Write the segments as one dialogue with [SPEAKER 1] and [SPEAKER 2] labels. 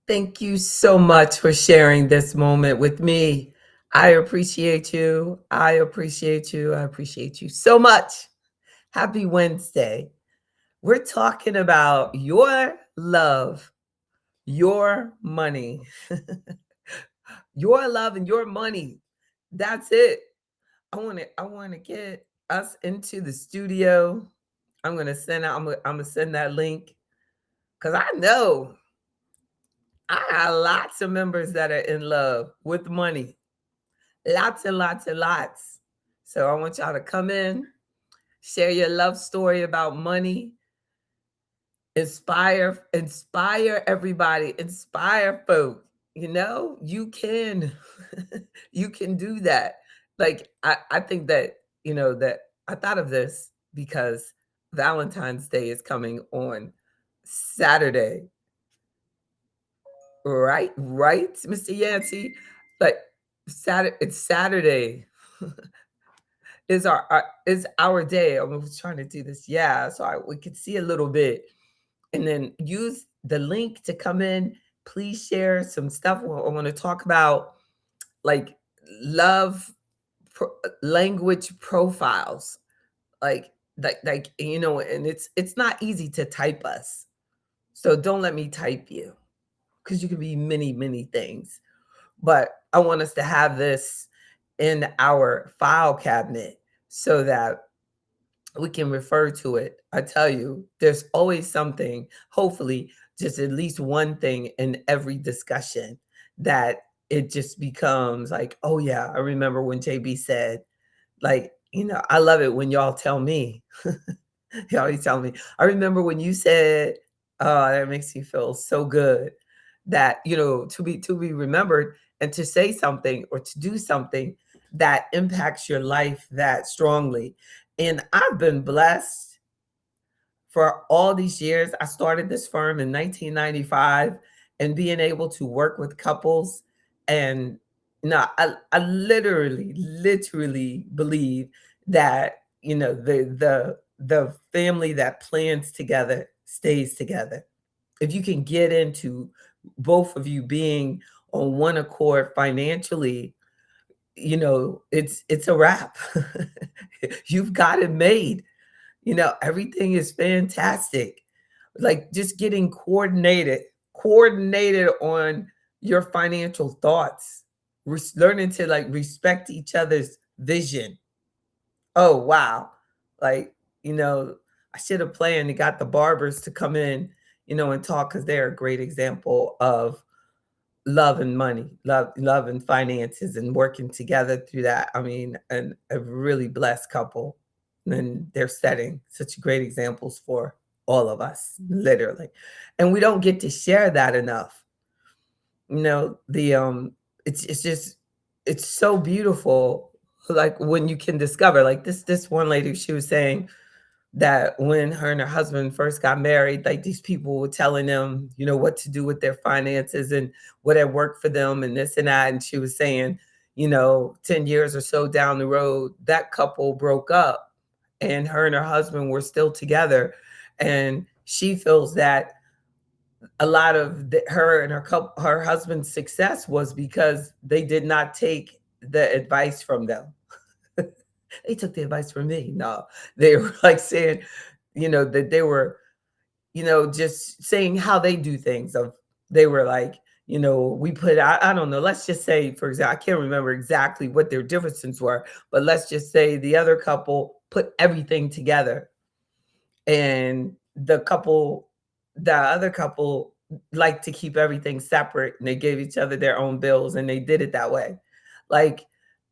[SPEAKER 1] Thank you so much for sharing this moment with me. I appreciate you. I appreciate you. I appreciate you so much. Happy Wednesday. We're talking about your love, your money, your love and your money. That's it. I want to get us into the studio. I'm gonna send that link because I know I got lots of members that are in love with money. Lots and lots and lots. So I want y'all to come in, share your love story about money, inspire everybody, inspire folk. You can you can do that. Like I think that, that I thought of this because Valentine's Day is coming on Saturday. Right, Mr. Yancey? Like it's Saturday. Is our day. I was trying to do this. Yeah, so we could see a little bit, and then use the link to come in. Please share some stuff. I want to talk about like love language profiles, and it's not easy to type us. So don't let me type you because you can be many things. But I want us to have this in our file cabinet so that we can refer to it. I tell you, there's always something, hopefully, just at least one thing in every discussion that it just becomes like, oh, yeah, I remember when JB said, like, I love it when y'all tell me. He always tell me, I remember when you said, oh, that makes me feel so good that, to be remembered and to say something or to do something that impacts your life that strongly. And I've been blessed for all these years. I started this firm in 1995 and being able to work with couples. And no, I literally believe that, the family that plans together stays together. If you can get into both of you being on one accord financially, it's a wrap. You've got it made. Everything is fantastic. Like just getting coordinated on your financial thoughts, learning to like respect each other's vision. Oh, wow. Like, you know, I should have planned and got the barbers to come in, and talk because they're a great example of love and money, love and finances and working together through that. I mean, and a really blessed couple. And they're setting such great examples for all of us, literally. And we don't get to share that enough. The it's just it's so beautiful, like when you can discover, like this one lady, she was saying that when her and her husband first got married, like these people were telling them, what to do with their finances and what had worked for them and this and that. And she was saying, 10 years or so down the road, that couple broke up and her and her husband were still together. And she feels that a lot of her and her husband's success was because they did not take the advice from them. They took the advice from me. No, they were like saying, that they were, just saying how they do things. They were like, we put, I don't know, let's just say, for example, I can't remember exactly what their differences were, but let's just say the other couple put everything together and the other couple liked to keep everything separate and they gave each other their own bills and they did it that way. Like,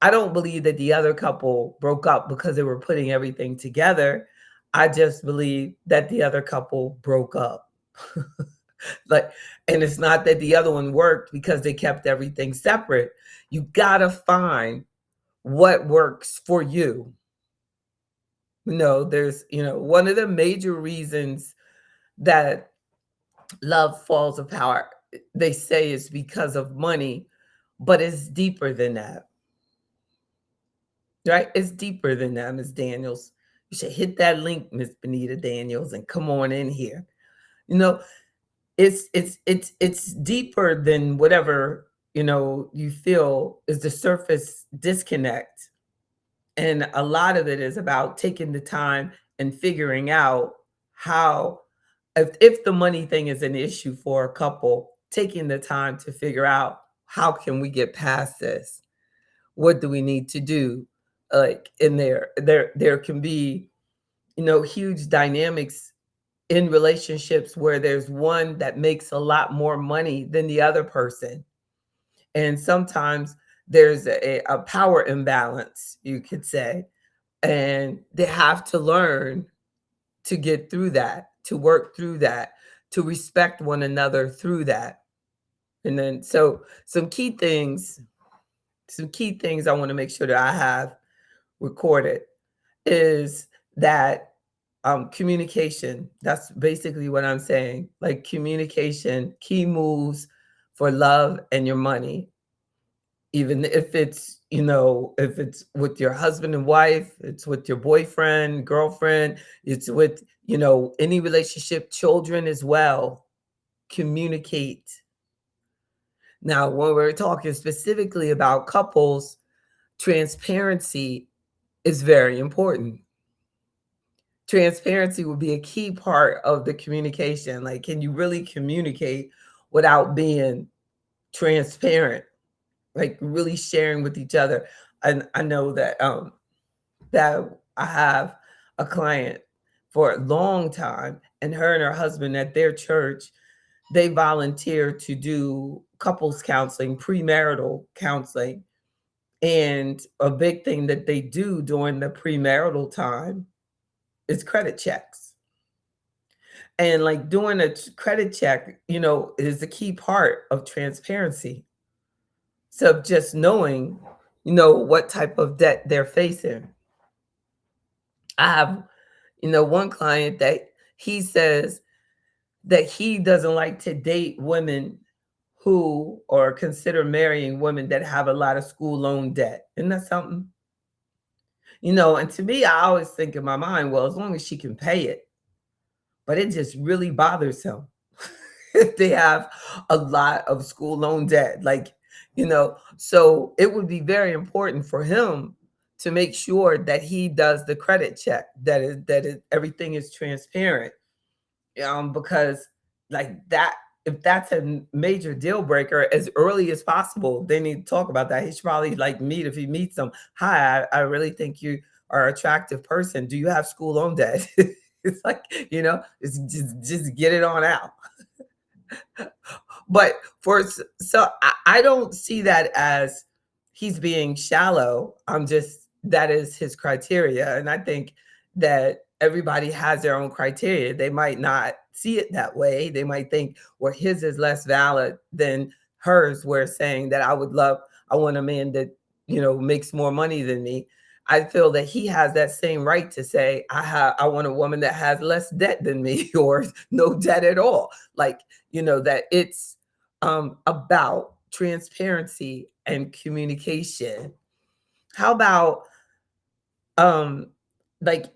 [SPEAKER 1] I don't believe that the other couple broke up because they were putting everything together. I just believe that the other couple broke up. Like, and it's not that the other one worked because they kept everything separate. You gotta find what works for you. There's, one of the major reasons that love falls apart, they say, is because of money, but it's deeper than that, right? It's deeper than that, Miss Daniels. You should hit that link, Miss Benita Daniels, and come on in here. You know, it's deeper than whatever, you feel is the surface disconnect. And a lot of it is about taking the time and figuring out how, if the money thing is an issue for a couple, taking the time to figure out how can we get past this? What do we need to do? Like in there can be, huge dynamics in relationships where there's one that makes a lot more money than the other person. And sometimes there's a power imbalance, you could say. And they have to learn to get through that, to work through that, to respect one another through that. And then, so some key things I want to make sure that I have recorded is that communication. That's basically what I'm saying. Like communication, key moves for love and your money. Even if it's, if it's with your husband and wife, it's with your boyfriend, girlfriend, it's with, any relationship, children as well. Communicate. Now, when we're talking specifically about couples, transparency is very important. Transparency would be a key part of the communication. Like, can you really communicate without being transparent? Like really sharing with each other. And I know that I have a client for a long time, and her husband at their church, they volunteer to do couples counseling, premarital counseling. And a big thing that they do during the premarital time is credit checks. And like doing a credit check, is a key part of transparency. So just knowing, what type of debt they're facing. I have, one client that he says that he doesn't like to date women who, or consider marrying women that have a lot of school loan debt. Isn't that something? And to me, I always think in my mind, well, as long as she can pay it, but it just really bothers him if they have a lot of school loan debt. Like, so it would be very important for him to make sure that he does the credit check, everything is transparent. Because like that, if that's a major deal breaker, as early as possible, they need to talk about that. He should probably like meet, if he meets them. Hi, I really think you are an attractive person. Do you have school loan debt? It's like, it's just get it on out. But so I don't see that as he's being shallow. I'm just, that is his criteria. And I think that everybody has their own criteria. They might not see it that way. They might think, well, his is less valid than hers. We're saying that I want a man that, makes more money than me. I feel that he has that same right to say, I want a woman that has less debt than me or no debt at all. Like, that it's about transparency and communication. How about um like,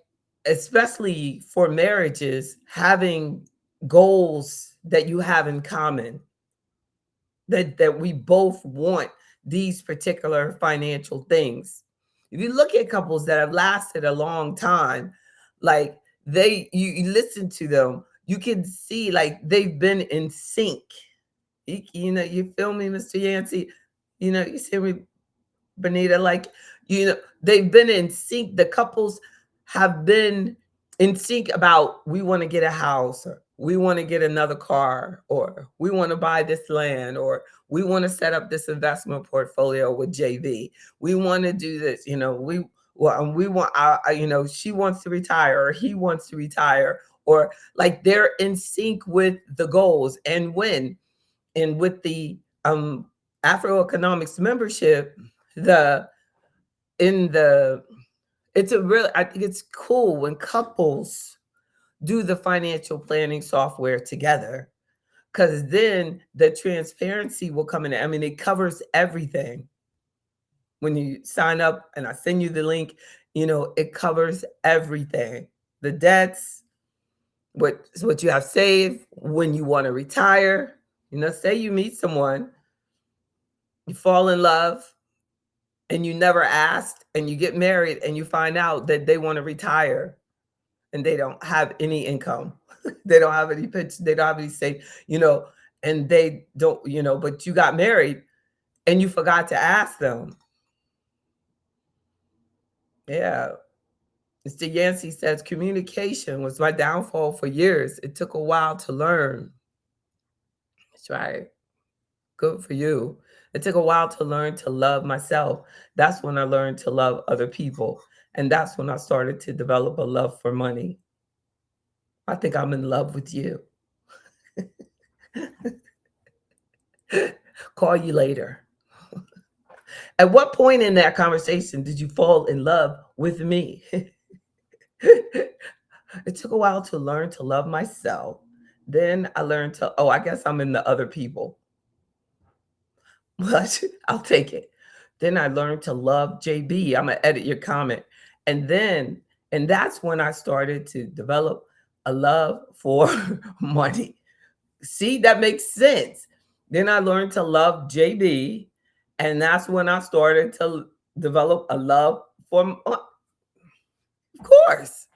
[SPEAKER 1] especially for marriages, having goals that you have in common, that we both want these particular financial things. If you look at couples that have lasted a long time, like you listen to them, you can see like they've been in sync. You feel me, Mr. Yancey? You see me, Benita? Like, they've been in sync. The couples have been in sync about, we want to get a house, or we want to get another car, or we want to buy this land, or we want to set up this investment portfolio with JV. We want to do this, we want, she wants to retire, or he wants to retire, or like they're in sync with the goals. And with the Afro Economics membership, the in the it's a real I think it's cool when couples do the financial planning software together, because then the transparency will come in. I mean, it covers everything. When you sign up and I send you the link, it covers everything. The debts, what you have saved when you want to retire. Say you meet someone, you fall in love, and you never asked, and you get married, and you find out that they want to retire and they don't have any income. They don't have any pension, they don't have any save, and they don't, but you got married and you forgot to ask them. Yeah. Mr. Yancey says communication was my downfall for years. It took a while to learn. That's right. Good for you. It took a while to learn to love myself. That's when I learned to love other people. And that's when I started to develop a love for money. I think I'm in love with you. Call you later. At what point in that conversation did you fall in love with me? It took a while to learn to love myself. Then I learned to, I guess I'm in the other people. But I'll take it. Then I learned to love JB. I'm going to edit your comment. And that's when I started to develop a love for money. See, that makes sense. Then I learned to love JB. And that's when I started to develop a love for, of course.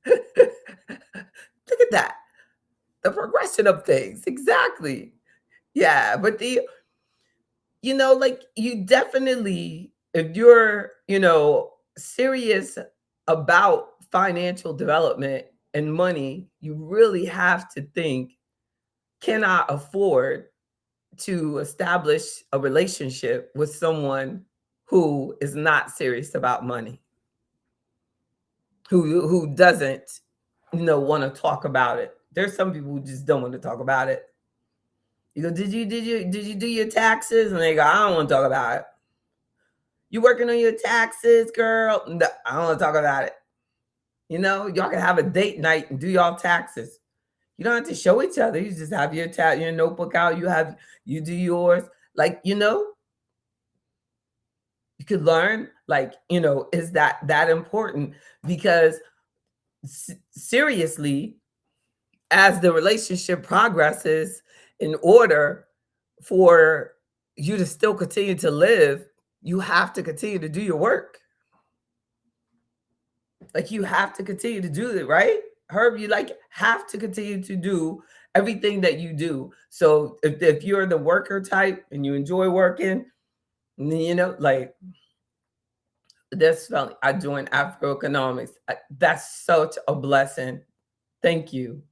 [SPEAKER 1] Look at that. The progression of things. Exactly. Yeah. But like you definitely, if you're, serious about financial development and money, you really have to think, can I afford to establish a relationship with someone who is not serious about money? Who doesn't, want to talk about it. There's some people who just don't want to talk about it. You go, did you do your taxes? And they go, I don't want to talk about it. You working on your taxes, girl? No, I don't want to talk about it. Y'all can have a date night and do y'all taxes. You don't have to show each other. You just have your notebook out. You do yours. Like, you could learn, like, is that important? Because seriously, as the relationship progresses, in order for you to still continue to live, you have to continue to do your work. Like, you have to continue to do it, right? Herb, you have to continue to do everything that you do. So if you're the worker type and you enjoy working, like this fellow, I joined Afroeconomics. That's such a blessing. Thank you.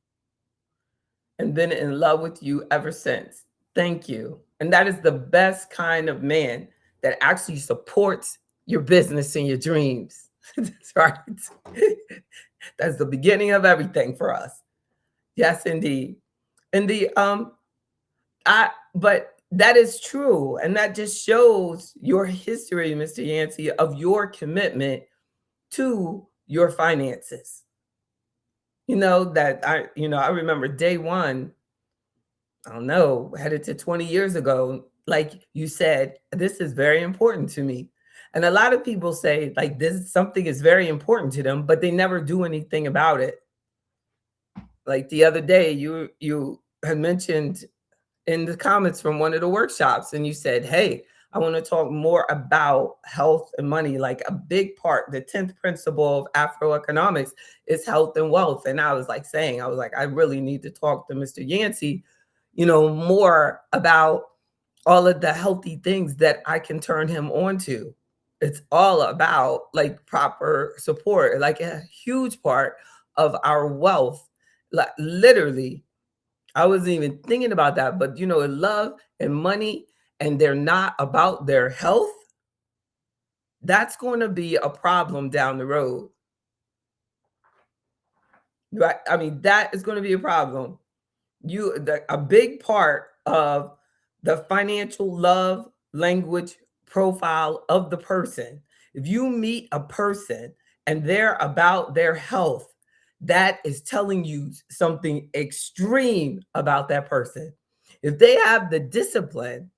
[SPEAKER 1] And been in love with you ever since. Thank you. And that is the best kind of man that actually supports your business and your dreams. That's right. That's the beginning of everything for us. Yes, indeed. And but that is true. And that just shows your history, Mr. Yancey, of your commitment to your finances. That I remember day one, I don't know, headed to 20 years ago, like you said, this is very important to me. And a lot of people say like this something is very important to them, but they never do anything about it. Like the other day, you had mentioned in the comments from one of the workshops, and you said, hey, I want to talk more about health and money. Like a big part, the 10th principle of Afroeconomics is health and wealth. And I was like, I really need to talk to Mr. Yancey, more about all of the healthy things that I can turn him on to. It's all about like proper support, like a huge part of our wealth. Like literally, I wasn't even thinking about that, but love and money, and they're not about their health, that's going to be a problem down the road. Right? I mean, that is going to be a problem. A big part of the financial love language profile of the person. If you meet a person and they're about their health, that is telling you something extreme about that person. If they have the discipline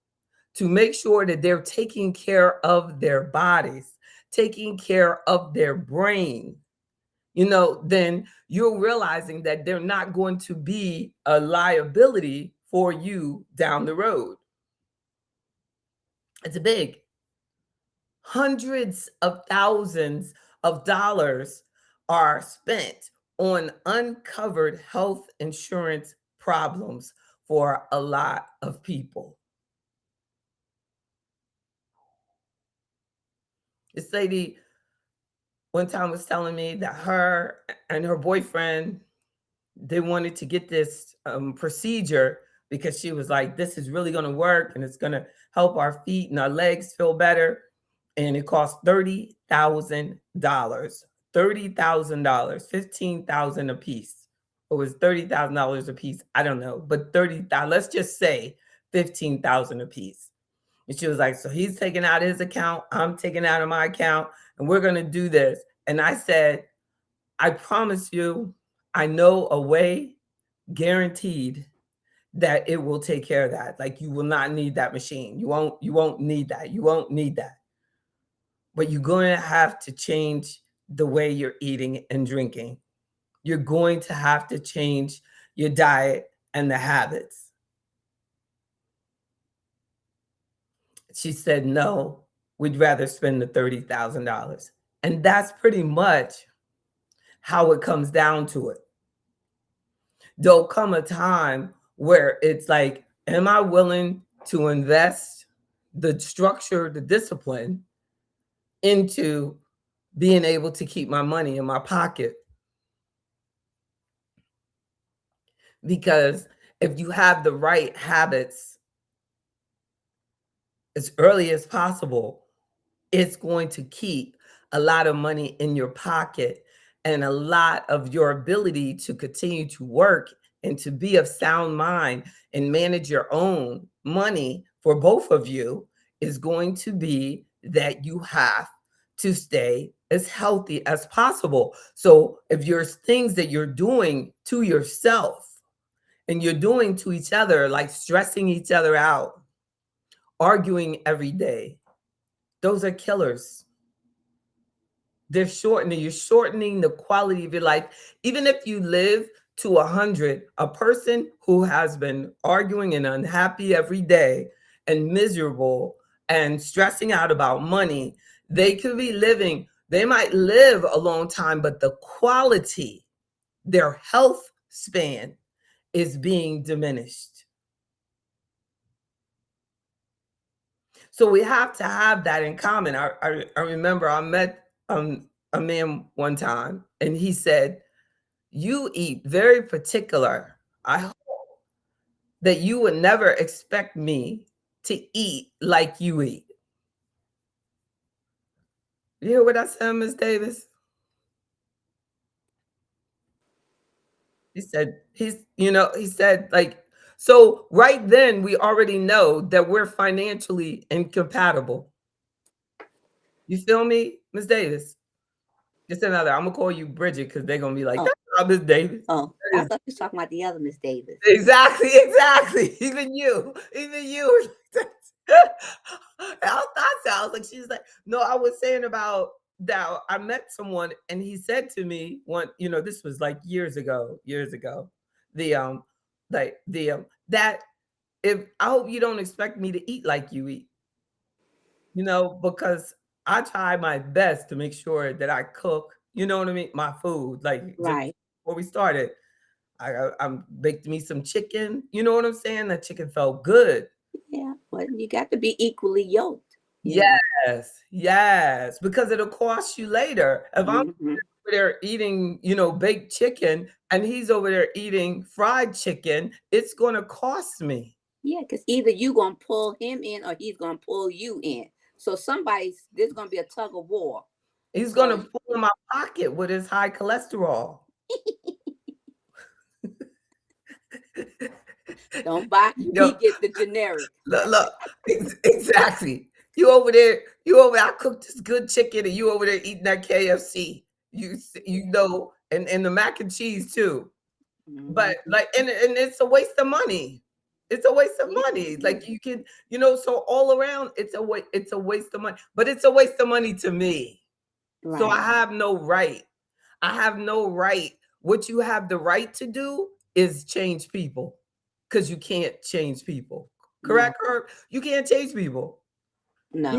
[SPEAKER 1] to make sure that they're taking care of their bodies, taking care of their brain, then you're realizing that they're not going to be a liability for you down the road. It's big. Hundreds of thousands of dollars are spent on uncovered health insurance problems for a lot of people. This lady one time was telling me that her and her boyfriend, they wanted to get this procedure because she was like, this is really going to work and it's going to help our feet and our legs feel better. And it cost $30,000, $30,000, 15,000 a piece. It was $30,000 a piece. I don't know, but 30,000, let's just say 15,000 a piece. And she was like, so he's taking out his account, I'm taking out of my account, and we're going to do this. And I said, I promise you, I know a way, guaranteed, that it will take care of that. Like, you will not need that machine. You won't need that. You won't need that. But you're going to have to change the way you're eating and drinking. You're going to have to change your diet and the habits. She said, no, we'd rather spend the $30,000. And that's pretty much how it comes down to it. There'll come a time where it's like, am I willing to invest the structure, the discipline into being able to keep my money in my pocket? Because if you have the right habits as early as possible, it's going to keep a lot of money in your pocket, and a lot of your ability to continue to work and to be of sound mind and manage your own money for both of you is going to be that you have to stay as healthy as possible. So if there's things that you're doing to yourself and you're doing to each other, like stressing each other out, arguing every day, those are killers. You're shortening the quality of your life. Even if you live to 100, a person who has been arguing and unhappy every day and miserable and stressing out about money, they might live a long time, but the quality, their health span is being diminished. So we have to have that in common. I remember I met a man one time, and he said, you eat very particular. I hope that you would never expect me to eat like you eat. You hear what I said, Ms. Davis? He said, like, so right then we already know that we're financially incompatible. You feel me, Ms. Davis? Just another. I'm gonna call you Bridget because they're gonna be like,
[SPEAKER 2] Oh,
[SPEAKER 1] that's not Miss Davis.
[SPEAKER 2] oh,
[SPEAKER 1] That
[SPEAKER 2] I
[SPEAKER 1] is
[SPEAKER 2] thought you was talking about the other Miss Davis.
[SPEAKER 1] exactly. Even you. I was like, she's like, no, I was saying about that. I met someone and he said to me this was like years ago, the that if I hope you don't expect me to eat like you eat, because I try my best to make sure that I cook, you know what I mean? My food, like just
[SPEAKER 2] Right.
[SPEAKER 1] before we started, I baked me some chicken. You know what I'm saying? That chicken felt good.
[SPEAKER 2] Yeah. Well, you got to be equally yoked, you know.
[SPEAKER 1] Yes, yes, because it'll cost you later. If I'm
[SPEAKER 2] Hmm.
[SPEAKER 1] over there eating, baked chicken and he's over there eating fried chicken, it's going to cost me.
[SPEAKER 2] Yeah, because either you gonna pull him in or he's gonna pull you in. So there's gonna be a tug of war.
[SPEAKER 1] He's going
[SPEAKER 2] So
[SPEAKER 1] to pull in my pocket with his high cholesterol.
[SPEAKER 2] don't buy.
[SPEAKER 1] You
[SPEAKER 2] He
[SPEAKER 1] know,
[SPEAKER 2] get the generic.
[SPEAKER 1] look, exactly. I cooked this good chicken and you over there eating that KFC. And the mac and cheese too. But
[SPEAKER 2] Hmm.
[SPEAKER 1] like, and it's a waste of money. It's a waste of
[SPEAKER 2] Yeah,
[SPEAKER 1] money.
[SPEAKER 2] yeah.
[SPEAKER 1] Like so all around it's a waste of money. But it's a waste of money to me. So I
[SPEAKER 2] Right.
[SPEAKER 1] have no right. I have no right. What you have the right to do is change people, because you can't change people.
[SPEAKER 2] No,
[SPEAKER 1] Correct, Herb? You can't change people.
[SPEAKER 2] no.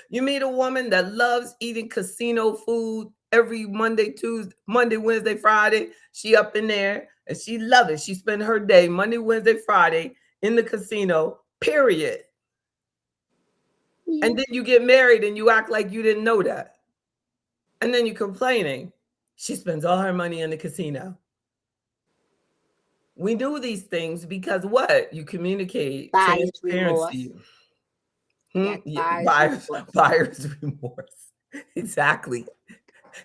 [SPEAKER 1] You meet a woman that loves eating casino food every Monday, Tuesday, Monday, Wednesday, Friday. She up in there and she love it. She spend her day Monday, Wednesday, Friday in the casino. Period.
[SPEAKER 2] Yeah.
[SPEAKER 1] And then you get married and you act like you didn't know that. And then you're complaining. She spends all her money in the casino. We do these things because what? You communicate
[SPEAKER 2] Buyer's remorse.
[SPEAKER 1] transparency.
[SPEAKER 2] Got
[SPEAKER 1] Yeah,
[SPEAKER 2] buyer's
[SPEAKER 1] buyer's
[SPEAKER 2] remorse.
[SPEAKER 1] buyer's remorse. Exactly.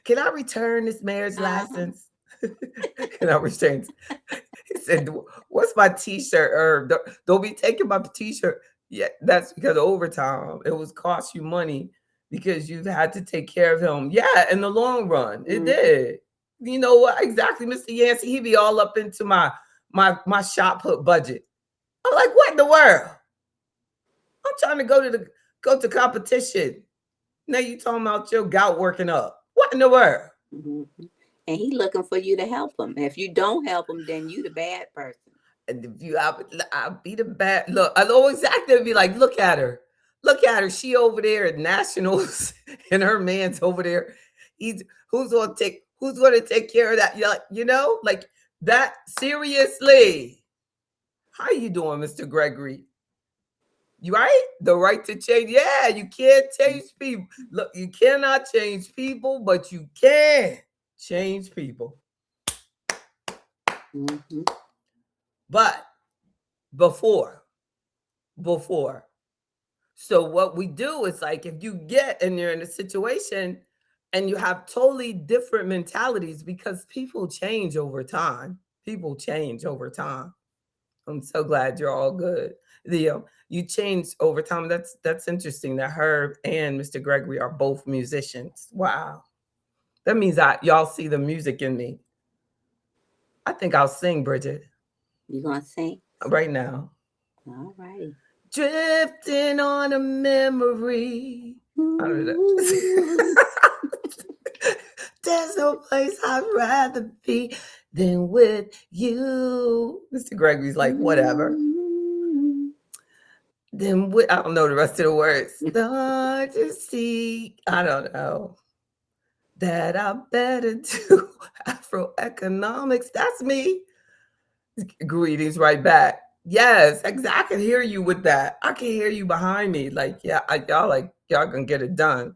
[SPEAKER 1] Can I return this marriage
[SPEAKER 2] Uh-huh.
[SPEAKER 1] license? Can I return? He said, "What's my T-shirt?" Or don't be taking my T-shirt. Yeah, that's because of overtime. It was cost you money because you had to take care of him. Yeah, in the long run, it
[SPEAKER 2] Mhm.
[SPEAKER 1] did. You know what? Exactly, Mr. Yancey. He be all up into my shot put budget. I'm like, what in the world? I'm trying to go to competition. Now you talking about your gout working up. What in the world?
[SPEAKER 2] Mhm. And he looking for you to help him. If you don't help him, then you the bad person.
[SPEAKER 1] And if you, I'll be the bad. Look, I'll always act and be like, look at her. Look at her. She over there at nationals and her man's over there. He's who's gonna take care of that? You know, like that. Seriously. How you doing, Mr. Gregory? You right? The right to change. Yeah, you can't change people. Look, you cannot change people, but you can change people.
[SPEAKER 2] Mhm.
[SPEAKER 1] But before, before. So what we do is like if you get and you're in a situation and you have totally different mentalities because people change over time. People change over time. I'm so glad you're all good. You change over time. That's interesting that Herb and Mr. Gregory are both musicians. Wow. That means y'all see the music in me. I think I'll sing, Bridget,
[SPEAKER 2] You gonna sing?
[SPEAKER 1] right now.
[SPEAKER 2] All righty.
[SPEAKER 1] Drifting on a memory. I don't know.
[SPEAKER 2] Ooh.
[SPEAKER 1] There's no place I'd rather be than with you. Mr. Gregory's like, whatever.
[SPEAKER 2] Ooh.
[SPEAKER 1] Then I don't know the rest of the words. Start to see. I don't know. That I better do Afro economics. That's me. Greetings right back. Yes, exactly. I can hear you with that. I can hear you behind me. Like, yeah, y'all gonna get it done.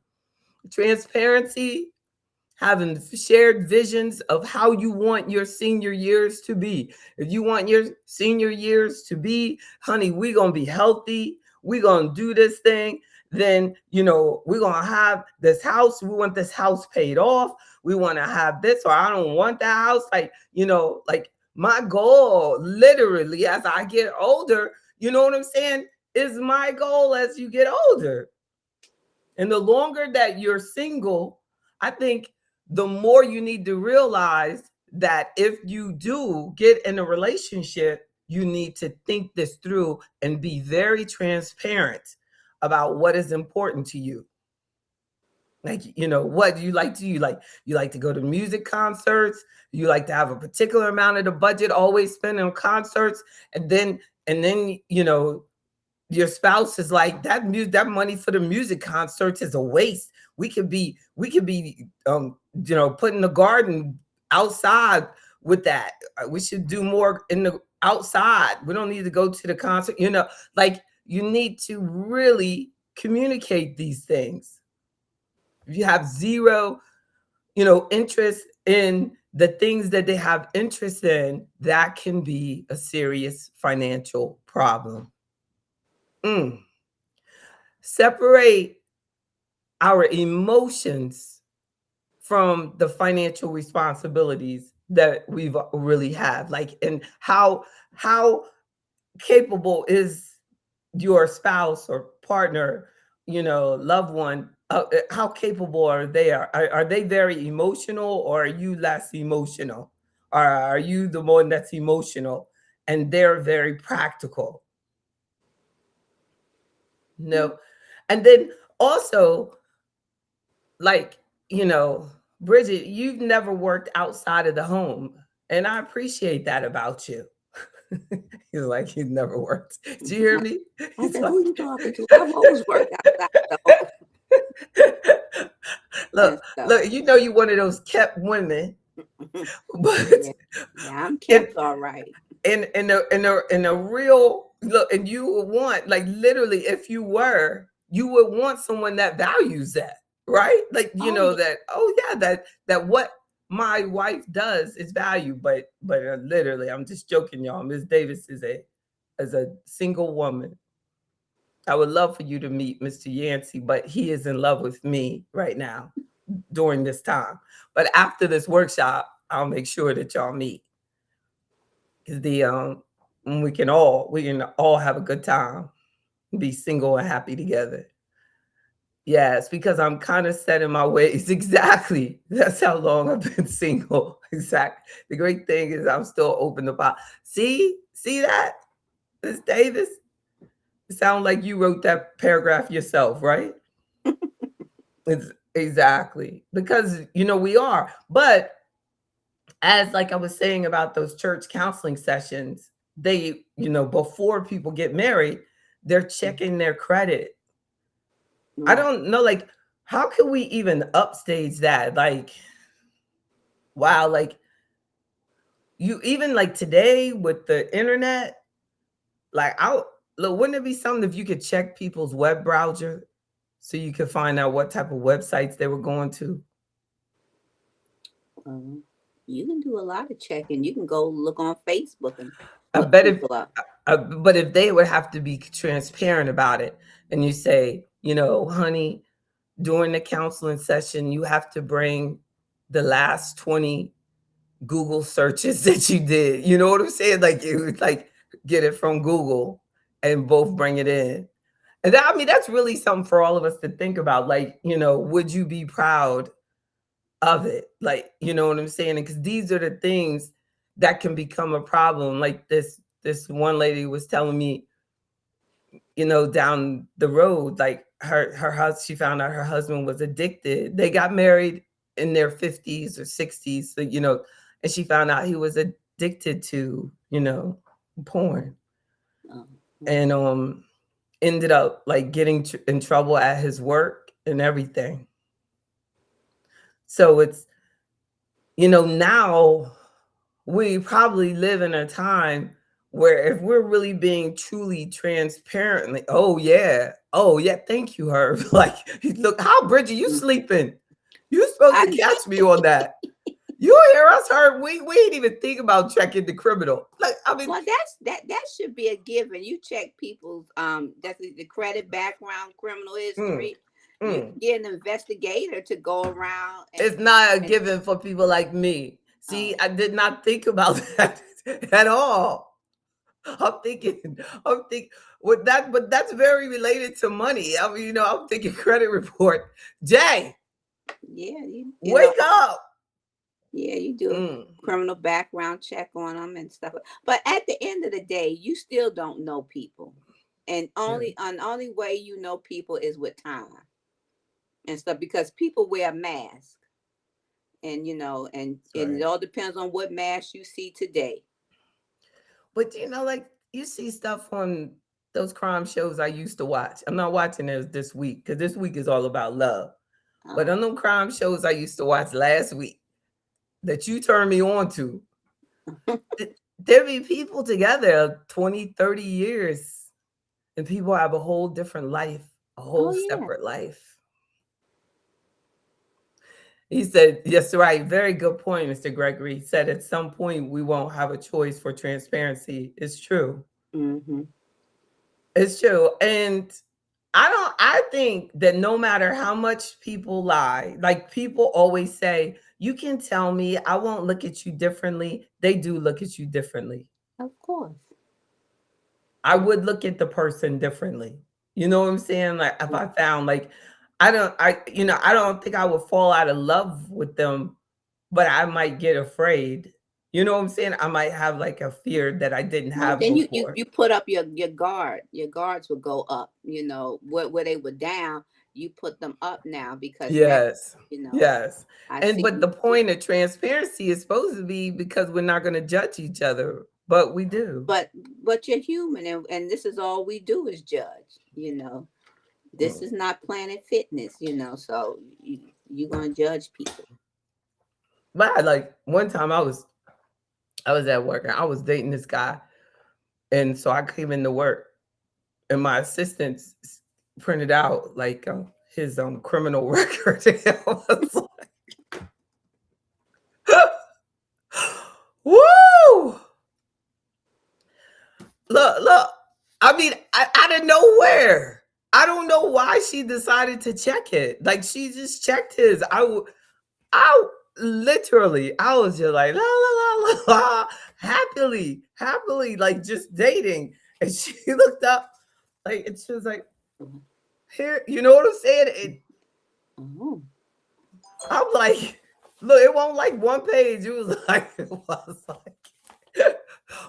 [SPEAKER 1] Transparency, having shared visions of how you want your senior years to be. If you want your senior years to be, honey, we gonna be healthy. We gonna do this thing. Then we're gonna have this house. We want this house paid off. We want to have this, or I don't want that house. Like my goal, literally, as I get older, you know what I'm saying, is my goal as you get older. And the longer that you're single, I think the more you need to realize that if you do get in a relationship, you need to think this through and be very transparent about what is important to you. Like, what do you like? You like to go to music concerts? You like to have a particular amount of the budget always spent on concerts, and then your spouse is like, that money for the music concerts is a waste. We could be putting the garden outside with that. We should do more in the outside. We don't need to go to the concert. Like, you need to really communicate these things. If you have zero interest in the things that they have interest in, that can be a serious financial problem. Mm. Separate our emotions from the financial responsibilities that we've really have. Like, and how capable is your spouse or partner, loved one, how capable are they? Are they very emotional, or are you less emotional? Or are you the one that's emotional and they're very practical? No. And then also, like, you know, Bridget, you've never worked outside of the home, and I appreciate that about you. He's like, he's never worked. Did you hear me?
[SPEAKER 2] I
[SPEAKER 1] He's
[SPEAKER 2] said,
[SPEAKER 1] like,
[SPEAKER 2] who you talking to? I've always worked outside the home and
[SPEAKER 1] look,
[SPEAKER 2] stuff.
[SPEAKER 1] look, you know you one of those kept women, but
[SPEAKER 2] Yeah, yeah, I'm
[SPEAKER 1] in
[SPEAKER 2] kept all right.
[SPEAKER 1] in a real look, and you would want, like, literally, if you were, you would want someone that values that, right? Like,
[SPEAKER 2] Oh yeah.
[SPEAKER 1] that, oh yeah, that what my wife does is value. But literally, I'm just joking, y'all. Miss Davis is a single woman. I would love for you to meet Mr. Yancey, but he is in love with me right now during this time. But after this workshop, I'll make sure that y'all meet. Because we can all have a good time, be single and happy together. Yes, because I'm kind of set in my ways. Exactly. That's how long I've been single. Exactly. The great thing is I'm still open about. See that, Miss Davis? It sounds like you wrote that paragraph yourself, right? It's exactly because we are. But as like I was saying about those church counseling sessions, they, before people get married, they're checking their credit. I
[SPEAKER 2] Right.
[SPEAKER 1] don't know, like, how can we even upstage that? Like, wow, like, you even like today with the internet, like, look, wouldn't it be something if you could check people's web browser so you could find out what type of websites they were going to?
[SPEAKER 2] Um, you can do a lot of checking. You can go look on Facebook and
[SPEAKER 1] I
[SPEAKER 2] look
[SPEAKER 1] bet if,
[SPEAKER 2] people up.
[SPEAKER 1] but if they would have to be transparent about it, and you say, honey, during the counseling session, you have to bring the last 20 Google searches that you did. You know what I'm saying? Like, it was like, get it from Google and both bring it in. And that, I mean, that's really something for all of us to think about. Like, would you be proud of it? Like, you know what I'm saying? Because these are the things that can become a problem. Like this one lady was telling me, down the road, like her husband, she found out her husband was addicted. They got married in their 50s or 60s, so, and she found out he was addicted to, porn,
[SPEAKER 2] Um,
[SPEAKER 1] and ended up like getting in trouble at his work and everything. So it's, now we probably live in a time where if we're really being truly transparent, like, oh yeah, thank you, Herb. Like, look, how, Bridget, you sleeping? You supposed to
[SPEAKER 2] I,
[SPEAKER 1] catch me on that. You hear us, Herb? We ain't even think about checking the criminal. Like, I mean,
[SPEAKER 2] well, that should be a given. You check people's that's the credit background, criminal
[SPEAKER 1] mm,
[SPEAKER 2] history. You
[SPEAKER 1] mm.
[SPEAKER 2] can get an investigator to go around
[SPEAKER 1] It's not a
[SPEAKER 2] and
[SPEAKER 1] given for people like me. See,
[SPEAKER 2] oh
[SPEAKER 1] I did not think about that at all. I'm thinking with that, but that's very related to money. I mean, I'm thinking credit report. Jay,
[SPEAKER 2] yeah,
[SPEAKER 1] wake up.
[SPEAKER 2] yeah, you do a
[SPEAKER 1] Mm,
[SPEAKER 2] criminal background check on them and stuff. But at the end of the day, you still don't know people, and
[SPEAKER 1] yeah,
[SPEAKER 2] only way you know people is with time and stuff because people wear masks, and
[SPEAKER 1] that's
[SPEAKER 2] and it
[SPEAKER 1] right.
[SPEAKER 2] all depends on what mask you see today.
[SPEAKER 1] But like, you see stuff on those crime shows I used to watch. I'm not watching those this week because this week is all about love. But
[SPEAKER 2] Oh,
[SPEAKER 1] on them crime shows I used to watch last week that you turned me on to, there be people together 20, 30 years, and people have a whole different life, a
[SPEAKER 2] oh
[SPEAKER 1] whole
[SPEAKER 2] yeah.
[SPEAKER 1] separate life. He said, yes, right. Very good point, Mr. Gregory. He said at some point we won't have a choice for transparency. It's true.
[SPEAKER 2] Hmm.
[SPEAKER 1] It's true. And I think that no matter how much people lie, like, people always say, you can tell me, I won't look at you differently. They do look at you differently.
[SPEAKER 2] Of course.
[SPEAKER 1] I would look at the person differently. You know what I'm saying? Like, if
[SPEAKER 2] Mm.
[SPEAKER 1] I found, like, I don't think I would fall out of love with them, but I might get afraid. You know what I'm saying? I might have like a fear that I didn't
[SPEAKER 2] Well,
[SPEAKER 1] have
[SPEAKER 2] then you
[SPEAKER 1] before.
[SPEAKER 2] you put up your guard. Your guards will go up. Where they were down. you put them up now because now,
[SPEAKER 1] Yes.
[SPEAKER 2] you know,
[SPEAKER 1] Yes.
[SPEAKER 2] I
[SPEAKER 1] And
[SPEAKER 2] see
[SPEAKER 1] but the
[SPEAKER 2] you.
[SPEAKER 1] point of transparency is supposed to be because we're not going to judge each other, but we do.
[SPEAKER 2] But you're human, and this is all we do is judge. You know, this
[SPEAKER 1] Mm.
[SPEAKER 2] is not Planet Fitness. You know, so you're gonna judge people.
[SPEAKER 1] But like one time I was at work and I was dating this guy, and so I came into work and my assistants printed out like his criminal record. And I was like, woo! Look. I mean, out of nowhere. I don't know why she decided to check it. Like she just checked his. I literally, I was just like la la la la, la happily, like just dating. And she looked up, like, and she was like, "Here, you know what I'm saying?"
[SPEAKER 2] Oh,
[SPEAKER 1] I'm like, "Look, it wasn't like one page. It was like,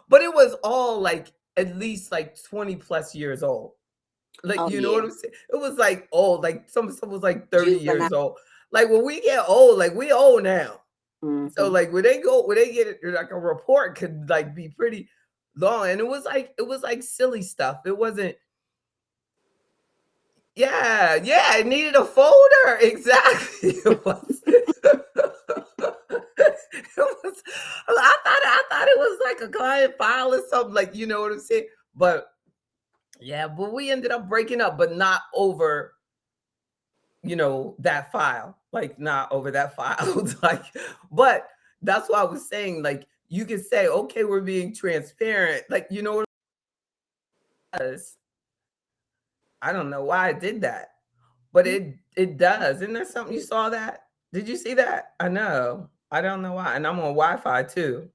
[SPEAKER 1] but it was all like at least like 20 plus years old. Like,
[SPEAKER 2] oh
[SPEAKER 1] you know what
[SPEAKER 2] yeah,
[SPEAKER 1] I'm saying? It was like old, like some was like 30
[SPEAKER 2] juvenile.
[SPEAKER 1] years old. Like when we get old, like we old now. So
[SPEAKER 2] Mm-hmm.
[SPEAKER 1] like when they get it, like a report could like be pretty long. And it was like silly stuff. It wasn't, yeah, it needed a folder. Exactly. It was. I thought it was like a client file or something, like, you know what I'm saying? But yeah, but we ended up breaking up, but not over, that file, like not over that file. Like, but that's why I was saying, like, you could say, okay, we're being transparent. Like, you know what it was? I don't know why I did that, but it does. Isn't there something you saw that? Did you see that? I know. I don't know why. And I'm on Wi-Fi too.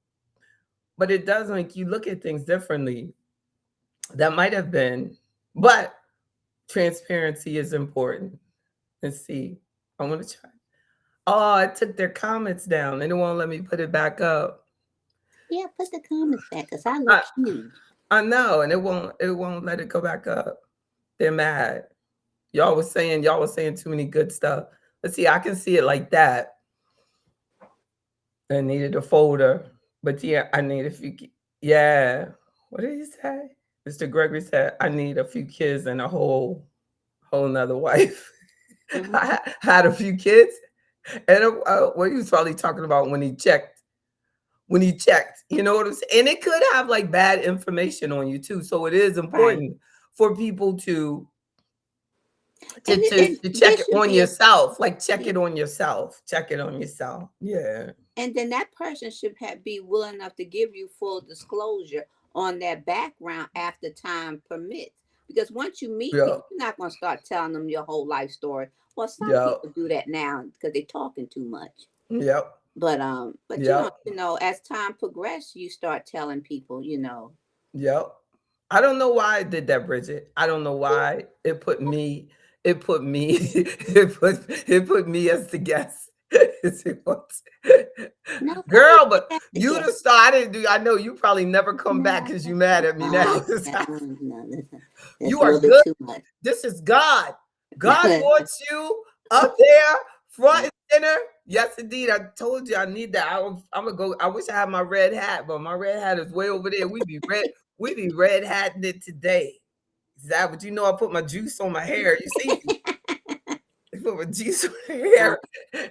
[SPEAKER 1] But it does make you look at things differently. That might have been, but transparency is important. Let's see. I want to try. Oh, I took their comments down. They don't want to let me put it back up.
[SPEAKER 2] Yeah, put the comments back because I
[SPEAKER 1] I
[SPEAKER 2] look huge.
[SPEAKER 1] I know, and it won't let it go back up. They're mad. Y'all was saying too many good stuff. Let's see, I can see it like that. I needed a folder. But yeah, I need a few yeah. What did he say? Mr. Gregory said, I need a few kids and a whole nother wife.
[SPEAKER 2] Mm-hmm.
[SPEAKER 1] I had a few kids. And what he was probably talking about when he checked, you know what I'm saying? And it could have like bad information on you too. So it is
[SPEAKER 2] Right,
[SPEAKER 1] important for people to
[SPEAKER 2] and
[SPEAKER 1] check
[SPEAKER 2] there
[SPEAKER 1] it
[SPEAKER 2] should
[SPEAKER 1] on
[SPEAKER 2] be a
[SPEAKER 1] yourself. Like check
[SPEAKER 2] yeah,
[SPEAKER 1] it on yourself. Check it on yourself. Yeah.
[SPEAKER 2] and then that person should be willing enough to give you full disclosure on their background after time permits. Because once you meet
[SPEAKER 1] Yeah.
[SPEAKER 2] people, you're not going to start telling them your whole life story. Well, some
[SPEAKER 1] Yeah.
[SPEAKER 2] people do that now because they're talking too much.
[SPEAKER 1] Yep.
[SPEAKER 2] But
[SPEAKER 1] Yep.
[SPEAKER 2] as time progresses, you start telling people,
[SPEAKER 1] Yep. I don't know why I did that, Bridget. I don't know why it put me as the guest. It was-
[SPEAKER 2] no, go
[SPEAKER 1] Girl,
[SPEAKER 2] ahead,
[SPEAKER 1] but
[SPEAKER 2] that's the
[SPEAKER 1] you
[SPEAKER 2] guess.
[SPEAKER 1] the star. I didn't do. I know you probably never come back
[SPEAKER 2] No,
[SPEAKER 1] because you mad at me now.
[SPEAKER 2] no, listen, that's
[SPEAKER 1] You
[SPEAKER 2] a
[SPEAKER 1] are
[SPEAKER 2] little bit
[SPEAKER 1] good.
[SPEAKER 2] too much.
[SPEAKER 1] This is God. God wants you up there, front and center. Yes, indeed. I told you I need that. I'm gonna go. I wish I had my red hat, but my red hat is way over there. We be red hatting it today. Exactly. But you know, I put my juice on my hair. You see, I put my juice on my
[SPEAKER 2] Uh,
[SPEAKER 1] hair.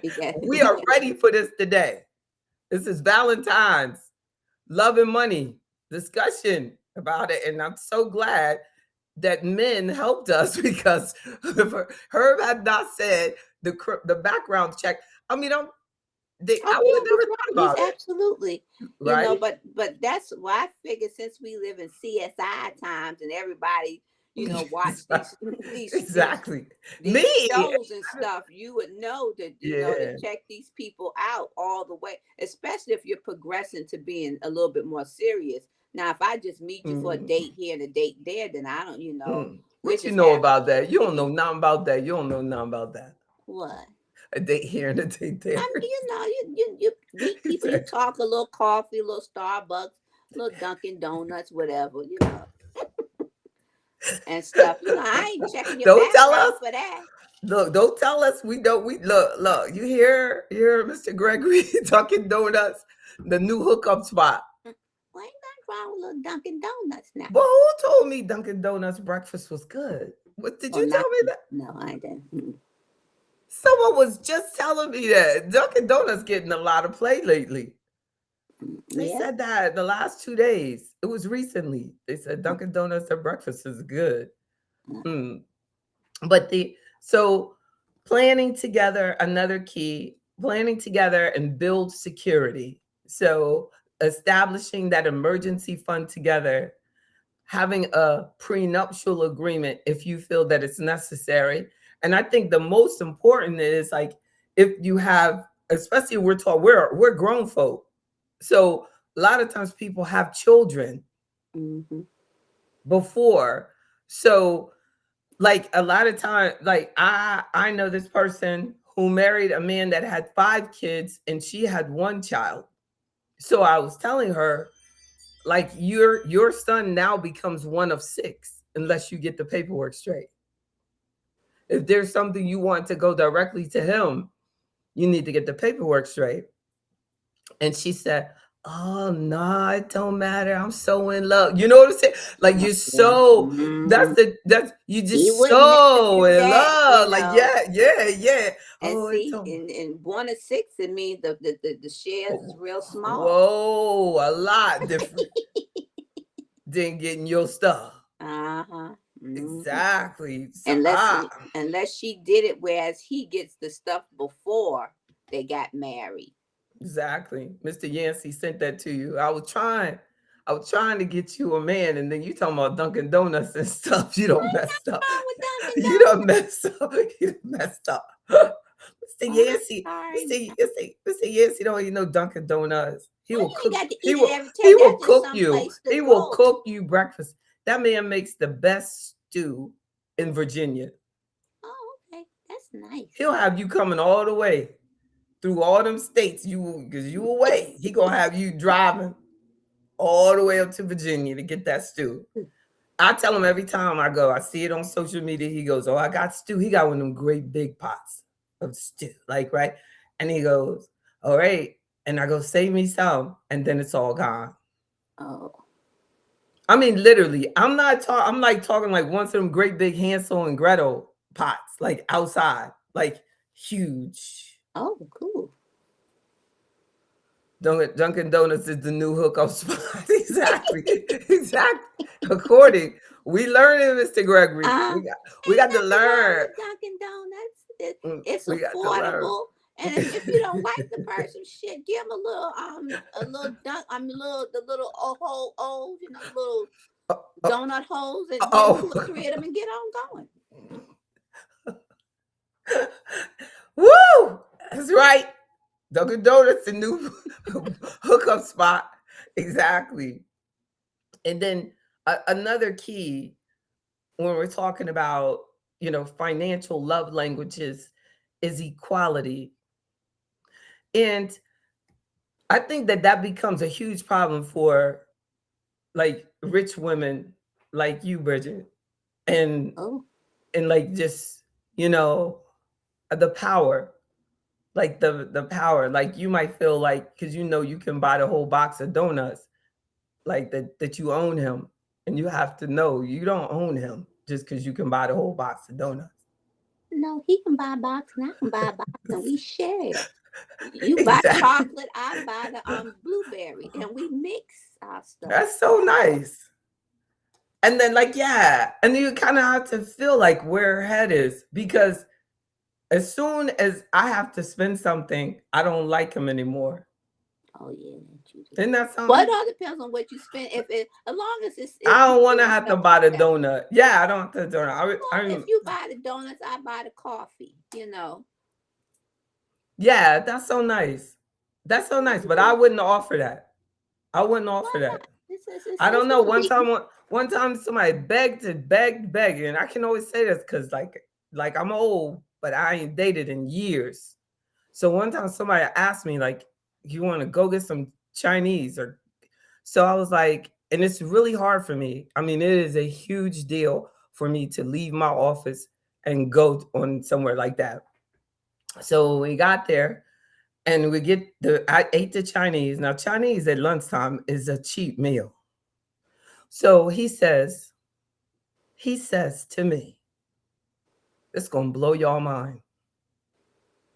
[SPEAKER 2] you got,
[SPEAKER 1] We are ready for this today. This is Valentine's Love and Money discussion about it, and I'm so glad that men helped us because if Herb had not said the background check, I mean, I would have
[SPEAKER 2] oh yeah,
[SPEAKER 1] never
[SPEAKER 2] he's
[SPEAKER 1] thought
[SPEAKER 2] right. He's
[SPEAKER 1] about it,
[SPEAKER 2] absolutely,
[SPEAKER 1] right?
[SPEAKER 2] but that's why I figured since we live in CSI times and everybody, watch these
[SPEAKER 1] Exactly.
[SPEAKER 2] these
[SPEAKER 1] Me,
[SPEAKER 2] shows and stuff, you would know that to
[SPEAKER 1] yeah.
[SPEAKER 2] check these people out all the way, especially if you're progressing to being a little bit more serious. Now, if I just meet you for a
[SPEAKER 1] Mm,
[SPEAKER 2] date here and a date there, then I don't, we're
[SPEAKER 1] What you
[SPEAKER 2] just
[SPEAKER 1] know
[SPEAKER 2] having
[SPEAKER 1] about that? You don't know
[SPEAKER 2] maybe
[SPEAKER 1] nothing about that. You don't know nothing about that.
[SPEAKER 2] what.
[SPEAKER 1] A date here and a date there.
[SPEAKER 2] I mean, you meet people, you talk a little coffee, a little Starbucks, a little Dunkin' Donuts, whatever, and stuff. I ain't checking your
[SPEAKER 1] Don't tell us.
[SPEAKER 2] background for that.
[SPEAKER 1] Look, don't tell us we don't. We look. You hear, Mr. Gregory Dunkin' Donuts, the new hookup spot.
[SPEAKER 2] Well, ain't nothing wrong with little Dunkin' Donuts now.
[SPEAKER 1] But who told me Dunkin' Donuts breakfast was good? What did
[SPEAKER 2] Well,
[SPEAKER 1] you
[SPEAKER 2] not
[SPEAKER 1] tell me that?
[SPEAKER 2] no, I didn't.
[SPEAKER 1] Someone was just telling me that Dunkin' Donuts getting a lot of play lately. They
[SPEAKER 2] Yeah.
[SPEAKER 1] said that the last 2 days. It was recently. They said Dunkin' Donuts their breakfast is good. Mm. But so planning together, another key, planning together and build security. So establishing that emergency fund together, having a prenuptial agreement if you feel that it's necessary. And I think the most important is like if you have, especially we're grown folk. So a lot of times people have children
[SPEAKER 2] Mm-hmm.
[SPEAKER 1] before. So like a lot of time, like I know this person who married a man that had 5 kids and she had 1 child. So I was telling her, like your son now becomes one of 6 unless you get the paperwork straight. If there's something you want to go directly to him, you need to get the paperwork straight. And she said, "Oh no, it don't matter. I'm so in love." You know what I'm saying? Like you're
[SPEAKER 2] Yeah.
[SPEAKER 1] so
[SPEAKER 2] Mm-hmm.
[SPEAKER 1] that's you
[SPEAKER 2] He
[SPEAKER 1] just
[SPEAKER 2] wouldn't never
[SPEAKER 1] so
[SPEAKER 2] do
[SPEAKER 1] in
[SPEAKER 2] that,
[SPEAKER 1] love. Like yeah.
[SPEAKER 2] And
[SPEAKER 1] Oh, it
[SPEAKER 2] see,
[SPEAKER 1] don't.
[SPEAKER 2] in 1 of 6, it means the shares is real small.
[SPEAKER 1] Whoa, a lot different than getting your stuff.
[SPEAKER 2] Uh-huh. Mm-hmm.
[SPEAKER 1] Exactly. So
[SPEAKER 2] Unless unless she did it, whereas he gets the stuff before they got married.
[SPEAKER 1] exactly. Mr. Yancey sent that to you. I was trying to get you a man, and then you talking about Dunkin' Donuts and stuff. You don't messed up.
[SPEAKER 2] Wrong with Dunkin'
[SPEAKER 1] You
[SPEAKER 2] Donuts?
[SPEAKER 1] don't messed up. You done messed up. Mr.
[SPEAKER 2] Oh, I'm
[SPEAKER 1] Yancey,
[SPEAKER 2] sorry.
[SPEAKER 1] Mr. Yancey don't even know Dunkin' Donuts. He
[SPEAKER 2] Well,
[SPEAKER 1] will
[SPEAKER 2] you ain't
[SPEAKER 1] cook.
[SPEAKER 2] got to
[SPEAKER 1] He
[SPEAKER 2] eat it
[SPEAKER 1] will.
[SPEAKER 2] every
[SPEAKER 1] He
[SPEAKER 2] time.
[SPEAKER 1] will
[SPEAKER 2] That's just
[SPEAKER 1] cook
[SPEAKER 2] some
[SPEAKER 1] you.
[SPEAKER 2] place to
[SPEAKER 1] He will
[SPEAKER 2] go.
[SPEAKER 1] cook you breakfast. That man makes the best stew in Virginia.
[SPEAKER 2] Oh, okay. That's nice.
[SPEAKER 1] He'll have you coming all the way through all them states. Because you away. He gonna have you driving all the way up to Virginia to get that stew. I tell him every time I go, I see it on social media. He goes, "Oh, I got stew." He got one of them great big pots of stew, like right. And he goes, "All right." And I go, "Save me some," and then it's all gone.
[SPEAKER 2] Oh.
[SPEAKER 1] I mean, literally, I'm not talking. I'm like talking like one of them great big Hansel and Gretel pots, like outside, like huge.
[SPEAKER 2] Oh, cool.
[SPEAKER 1] Dunkin' Donuts is the new hookup spot. Exactly. Exactly. According, we learning, Mr. Gregory. We
[SPEAKER 2] Ain't
[SPEAKER 1] got to
[SPEAKER 2] nothing wrong
[SPEAKER 1] learn.
[SPEAKER 2] with Dunkin' Donuts. It's
[SPEAKER 1] We got to learn.
[SPEAKER 2] affordable. And if you don't like the person, shit, give them a little dunk, the little hole, little
[SPEAKER 1] Oh,
[SPEAKER 2] donut holes, and get 2 or 3 of them and get on going.
[SPEAKER 1] Woo! That's right. Dunkin' Donuts, the new hookup spot. Exactly. And then another key when we're talking about, financial love languages is equality. And I think that becomes a huge problem for like rich women like you, Bridget, and
[SPEAKER 2] Oh,
[SPEAKER 1] like just, you know, the power, like the power. Like you might feel like because you can buy the whole box of donuts, like that you own him. And you have to know you don't own him just because you can buy the whole box of donuts.
[SPEAKER 2] no, he can buy a box and I can buy a box and we share. You buy
[SPEAKER 1] Exactly.
[SPEAKER 2] chocolate, I buy the blueberry, and we mix our stuff.
[SPEAKER 1] That's so nice. And then like, yeah. And you kind of have to feel like where her head is because as soon as I have to spend something, I don't like him anymore.
[SPEAKER 2] Oh yeah,
[SPEAKER 1] Isn't that
[SPEAKER 2] well,
[SPEAKER 1] something?
[SPEAKER 2] it all depends on what you spend. As long as it's
[SPEAKER 1] I
[SPEAKER 2] you
[SPEAKER 1] don't want to
[SPEAKER 2] doing
[SPEAKER 1] have to
[SPEAKER 2] stuff
[SPEAKER 1] buy the
[SPEAKER 2] together.
[SPEAKER 1] donut. Yeah, I don't have to donut.
[SPEAKER 2] Well, if you buy the donuts, I buy the coffee.
[SPEAKER 1] Yeah, that's so nice. That's so nice. But I wouldn't offer that. I wouldn't offer
[SPEAKER 2] Why not?
[SPEAKER 1] that.
[SPEAKER 2] It's
[SPEAKER 1] I don't know.
[SPEAKER 2] gonna be.
[SPEAKER 1] One time somebody begged, and I can always say this because like I'm old, but I ain't dated in years. So one time somebody asked me like, "You want to go get some Chinese?" Or so I was like, and it's really hard for me. I mean, it is a huge deal for me to leave my office and go on somewhere like that. So we got there and I ate the Chinese. Now, Chinese at lunchtime is a cheap meal. So he says to me, it's gonna blow y'all mind.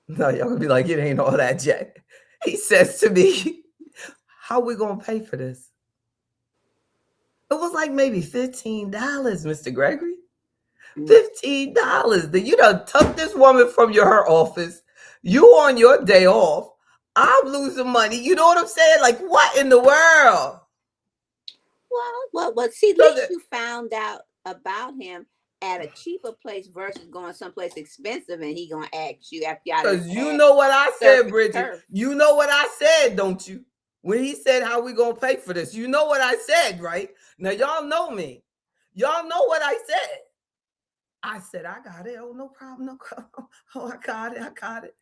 [SPEAKER 1] No, y'all gonna be like, it ain't all that, Jack. He says to me, how we gonna pay for this? It was like maybe $15, Mr. Gregory. $15. You done took this woman from her office. You on your day off. I'm losing money. You know what I'm saying? Like, what in the world?
[SPEAKER 2] Well, see, at least you found out about him at a cheaper place versus going someplace expensive, and he gonna ask you after y'all.
[SPEAKER 1] Because you know what I said, Bridget. You know what I said, don't you? When he said, how we gonna pay for this? You know what I said, right? Now, y'all know me. Y'all know what I said. I said, I got it. Oh, no problem. No problem. Oh, I got it.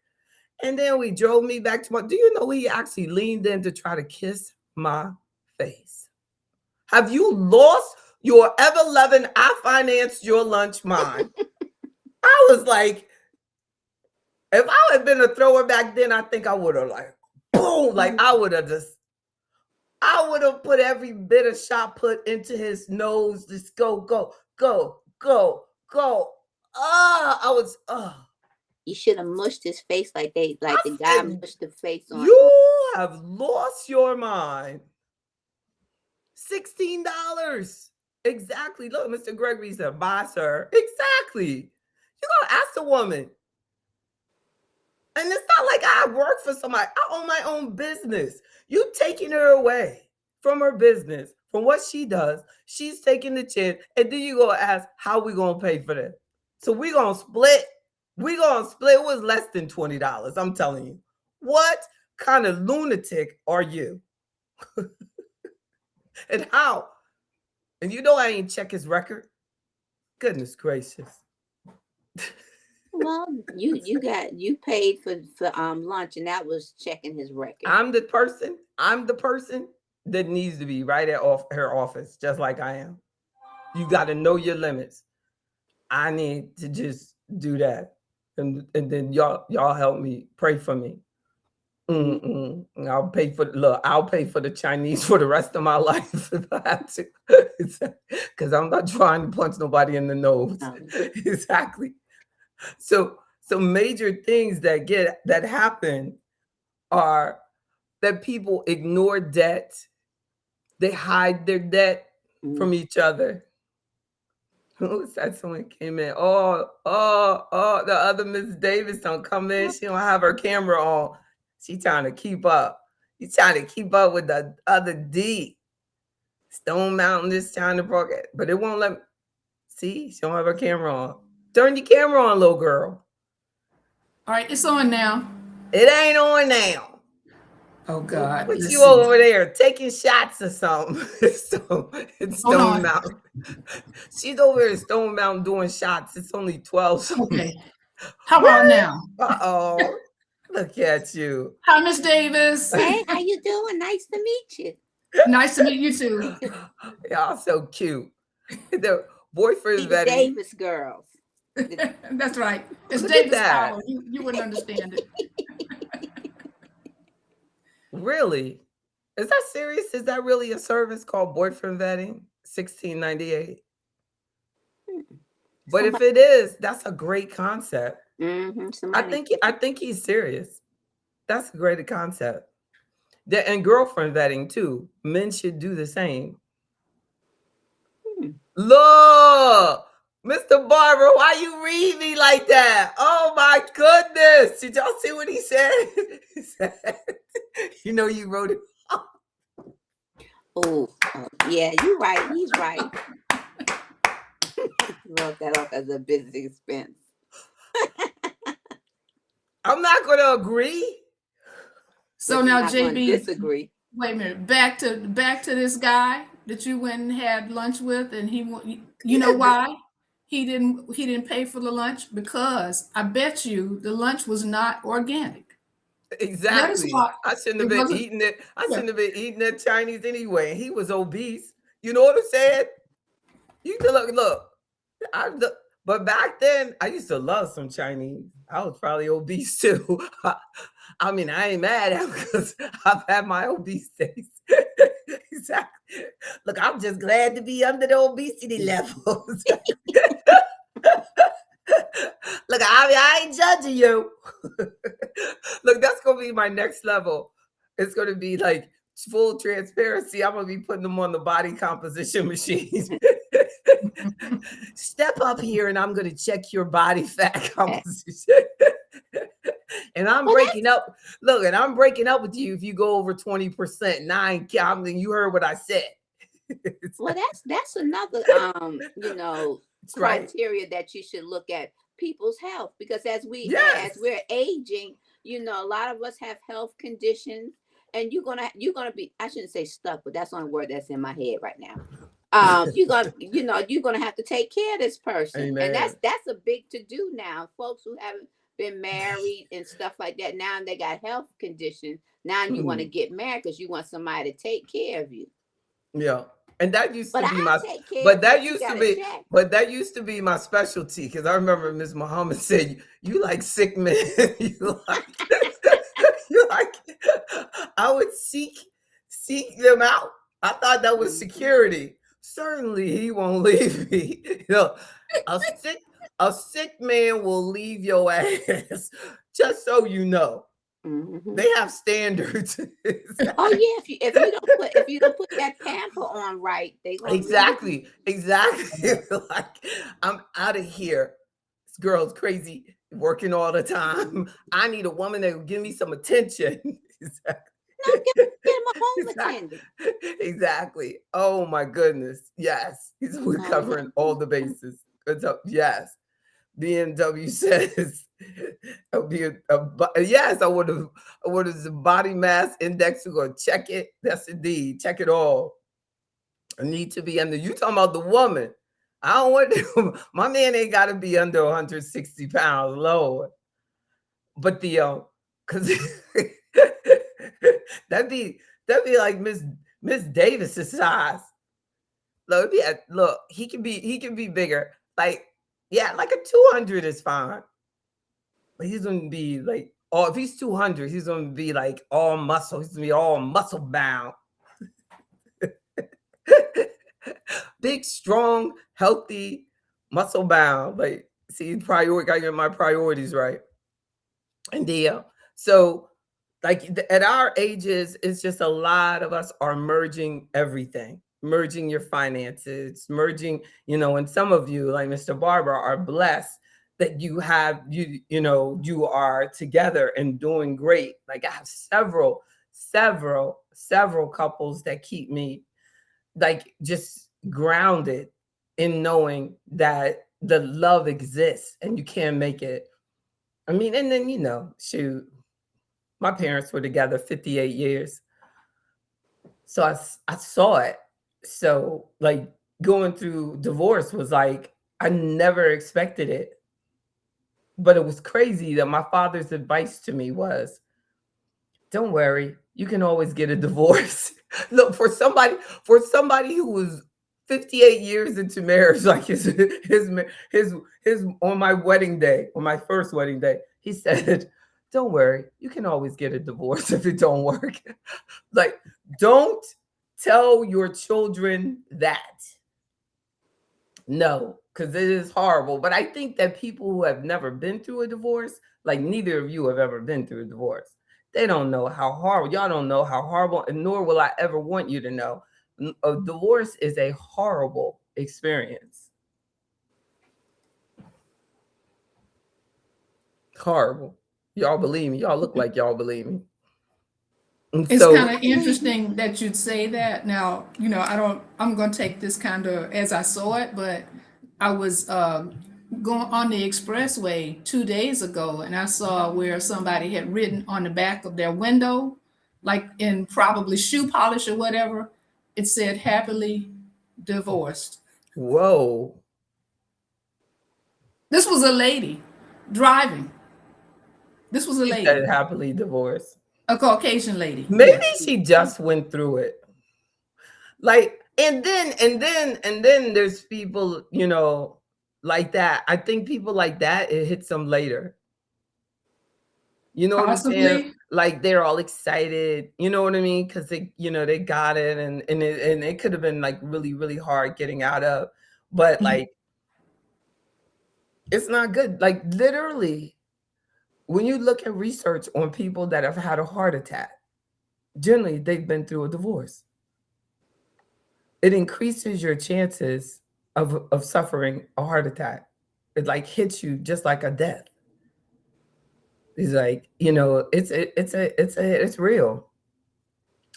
[SPEAKER 1] And then we drove me back to do you know he actually leaned in to try to kiss my face? Have you lost your ever-loving, I financed your lunch mind? I was like, if I had been a thrower back then, I think I would have like, boom, like I would have put every bit of shot put into his nose. Just go.
[SPEAKER 2] You should have mushed his face like the guy mushed the face on.
[SPEAKER 1] You have lost your mind. $16. Exactly. Look, Mr. Gregory said, bye, sir. Exactly. You're going to ask the woman. And it's not like I work for somebody. I own my own business. You taking her away from her business, from what she does. She's taking the chance. And then you go ask, how we going to pay for that? So we going to split. It was less than $20. I'm telling you. What kind of lunatic are you? And how? And you know I ain't check his record. Goodness gracious.
[SPEAKER 2] Well, you paid for lunch, and that was checking his record.
[SPEAKER 1] I'm the person that needs to be right at her office, just like I am. You got to know your limits. I need to just do that, and then y'all help me, pray for me. I'll pay for the Chinese for the rest of my life if I have to, because I'm not trying to punch nobody in the nose. Exactly. So major things that happen are that people ignore debt. They hide their debt from each other. Who was that? Someone came in. Oh, the other Miss Davis don't come in. She don't have her camera on. She trying to keep up. You trying to keep up with the other D. Stone Mountain is trying to broadcast, but it won't let me. See, she don't have her camera on. Turn your camera on, little girl.
[SPEAKER 3] All right, it's on now.
[SPEAKER 1] It ain't on now.
[SPEAKER 3] Oh God!
[SPEAKER 1] Put you over there taking shots or something. It's Stone Mountain. She's over here at Stone Mountain doing shots. It's only 12.
[SPEAKER 3] Okay. How about now?
[SPEAKER 1] Uh-oh. Look at you.
[SPEAKER 3] Hi, Miss Davis.
[SPEAKER 2] Hey, how you doing? Nice to meet you.
[SPEAKER 3] Nice to meet you too.
[SPEAKER 1] Y'all so cute. The boyfriend vetting.
[SPEAKER 2] Davis girls.
[SPEAKER 3] That's right. It's Davis power. You wouldn't understand it.
[SPEAKER 1] Really? Is that serious? Is that really a service called boyfriend vetting? $16.98. But if it is, that's a great concept. I think he's serious. That's a great concept. And girlfriend vetting too. Men should do the same. Look, Mr. Barber, why you read me like that? Oh my goodness. Did y'all see what he said? He said, you know, you wrote it.
[SPEAKER 2] Oh, yeah, you're right. He's right. He wrote that off as a business expense.
[SPEAKER 1] I'm not going to agree.
[SPEAKER 3] So now, JB,
[SPEAKER 2] disagree.
[SPEAKER 3] Wait a minute. Back to this guy that you went and had lunch with, and you know why he didn't pay for the lunch? Because I bet you the lunch was not organic.
[SPEAKER 1] Exactly. I shouldn't have been eating it. I shouldn't have been eating that Chinese anyway. He was obese. You know what I'm saying? You can look. But back then, I used to love some Chinese. I was probably obese too. I mean, I ain't mad at because I've had my obese days. Exactly. Look, I'm just glad to be under the obesity levels. Look, I ain't judging you. Look, that's gonna be my next level. It's gonna be like full transparency. I'm gonna be putting them on the body composition machines. Step up here and I'm gonna check your body fat composition. And I'm breaking up. Look, and I'm breaking up with you if you go over 20%. I mean, you heard what I said.
[SPEAKER 2] Well, that's another
[SPEAKER 1] That's right.
[SPEAKER 2] criteria that you should look at people's health, because as
[SPEAKER 1] Yes.
[SPEAKER 2] we're aging, a lot of us have health conditions, and you're gonna be, I shouldn't say stuck, but that's the only word that's in my head right now. You're gonna have to take care of this person, and
[SPEAKER 1] Amen.
[SPEAKER 2] that's a big to do now. Folks who haven't been married and stuff like that, now they got health conditions. Now you want to get married because you want somebody to take care of you.
[SPEAKER 1] Yeah. And that used
[SPEAKER 2] But
[SPEAKER 1] to be
[SPEAKER 2] I
[SPEAKER 1] my
[SPEAKER 2] take care
[SPEAKER 1] but
[SPEAKER 2] of
[SPEAKER 1] that
[SPEAKER 2] what you
[SPEAKER 1] used to
[SPEAKER 2] gotta
[SPEAKER 1] be
[SPEAKER 2] check.
[SPEAKER 1] but that used to be my specialty because I remember Miss Muhammad said you like sick men. you like you like I would seek them out. I thought that was security. Certainly he won't leave me. A sick man will leave your ass, just so you know.
[SPEAKER 2] Mhm.
[SPEAKER 1] They have standards.
[SPEAKER 2] Oh yeah, if you don't put that pamper on right, they gonna
[SPEAKER 1] Exactly. Like, I'm out of here. This girl's crazy, working all the time. I need a woman that will give me some attention. Exactly.
[SPEAKER 2] no get him a home
[SPEAKER 1] Exactly.
[SPEAKER 2] attendant.
[SPEAKER 1] Exactly. Oh my goodness. Yes. We're covering all the bases. Yes. BMW says it'll be yes, I would have the body mass index. We're gonna check it. That's indeed. Check it all. I need to be under. You talking about the woman? I don't want my man ain't got to be under 160 pounds, Lord. But because that'd be like Miss Davis's size. Look, he can be bigger. Like like a 200 is fine. But he's gonna be like, if he's 200, he's gonna be like all muscle. He's gonna be all muscle bound. Big, strong, healthy, muscle bound. Like, see, gotta get my priorities right. And so like at our ages, it's just a lot of us are merging everything, merging your finances, merging, and some of you, like Mr. Barber, are blessed that you are together and doing great. Like I have several couples that keep me like just grounded in knowing that the love exists and you can't make it. I mean, and then, shoot, my parents were together 58 years. So I saw it. So like going through divorce was like, I never expected it. But it was crazy that my father's advice to me was, don't worry, you can always get a divorce. Look, for somebody who was 58 years into marriage, like his on my wedding day, on my first wedding day, he said, don't worry, you can always get a divorce if it don't work. Like, don't tell your children that. No, because it is horrible. But I think that people who have never been through a divorce, like neither of you have ever been through a divorce, they don't know how horrible. Y'all don't know how horrible, and nor will I ever want you to know. A divorce is a horrible experience. Horrible. Y'all believe me. Y'all look like y'all believe me. And
[SPEAKER 3] It's
[SPEAKER 1] so,
[SPEAKER 3] kind of interesting that you'd say that. Now, I'm going to take this kind of as I saw it, but I was going on the expressway 2 days ago, and I saw where somebody had written on the back of their window, like in probably shoe polish or whatever, it said happily divorced.
[SPEAKER 1] whoa.
[SPEAKER 3] This was a lady driving. This was a
[SPEAKER 1] She
[SPEAKER 3] lady,
[SPEAKER 1] said happily divorced.
[SPEAKER 3] a Caucasian lady.
[SPEAKER 1] Maybe
[SPEAKER 3] Yes.
[SPEAKER 1] she just went through it. Like, and then there's people, like that. I think people like that, it hits them later. You know what I'm saying?
[SPEAKER 3] Possibly.
[SPEAKER 1] Like they're all excited. You know what I mean? Because they, they got it, and it could have been like really, really hard getting out of. But
[SPEAKER 3] Mhm.
[SPEAKER 1] like, it's not good. Like literally, when you look at research on people that have had a heart attack, generally they've been through a divorce. It increases your chances of suffering a heart attack. It like hits you just like a death. He's like, it's real.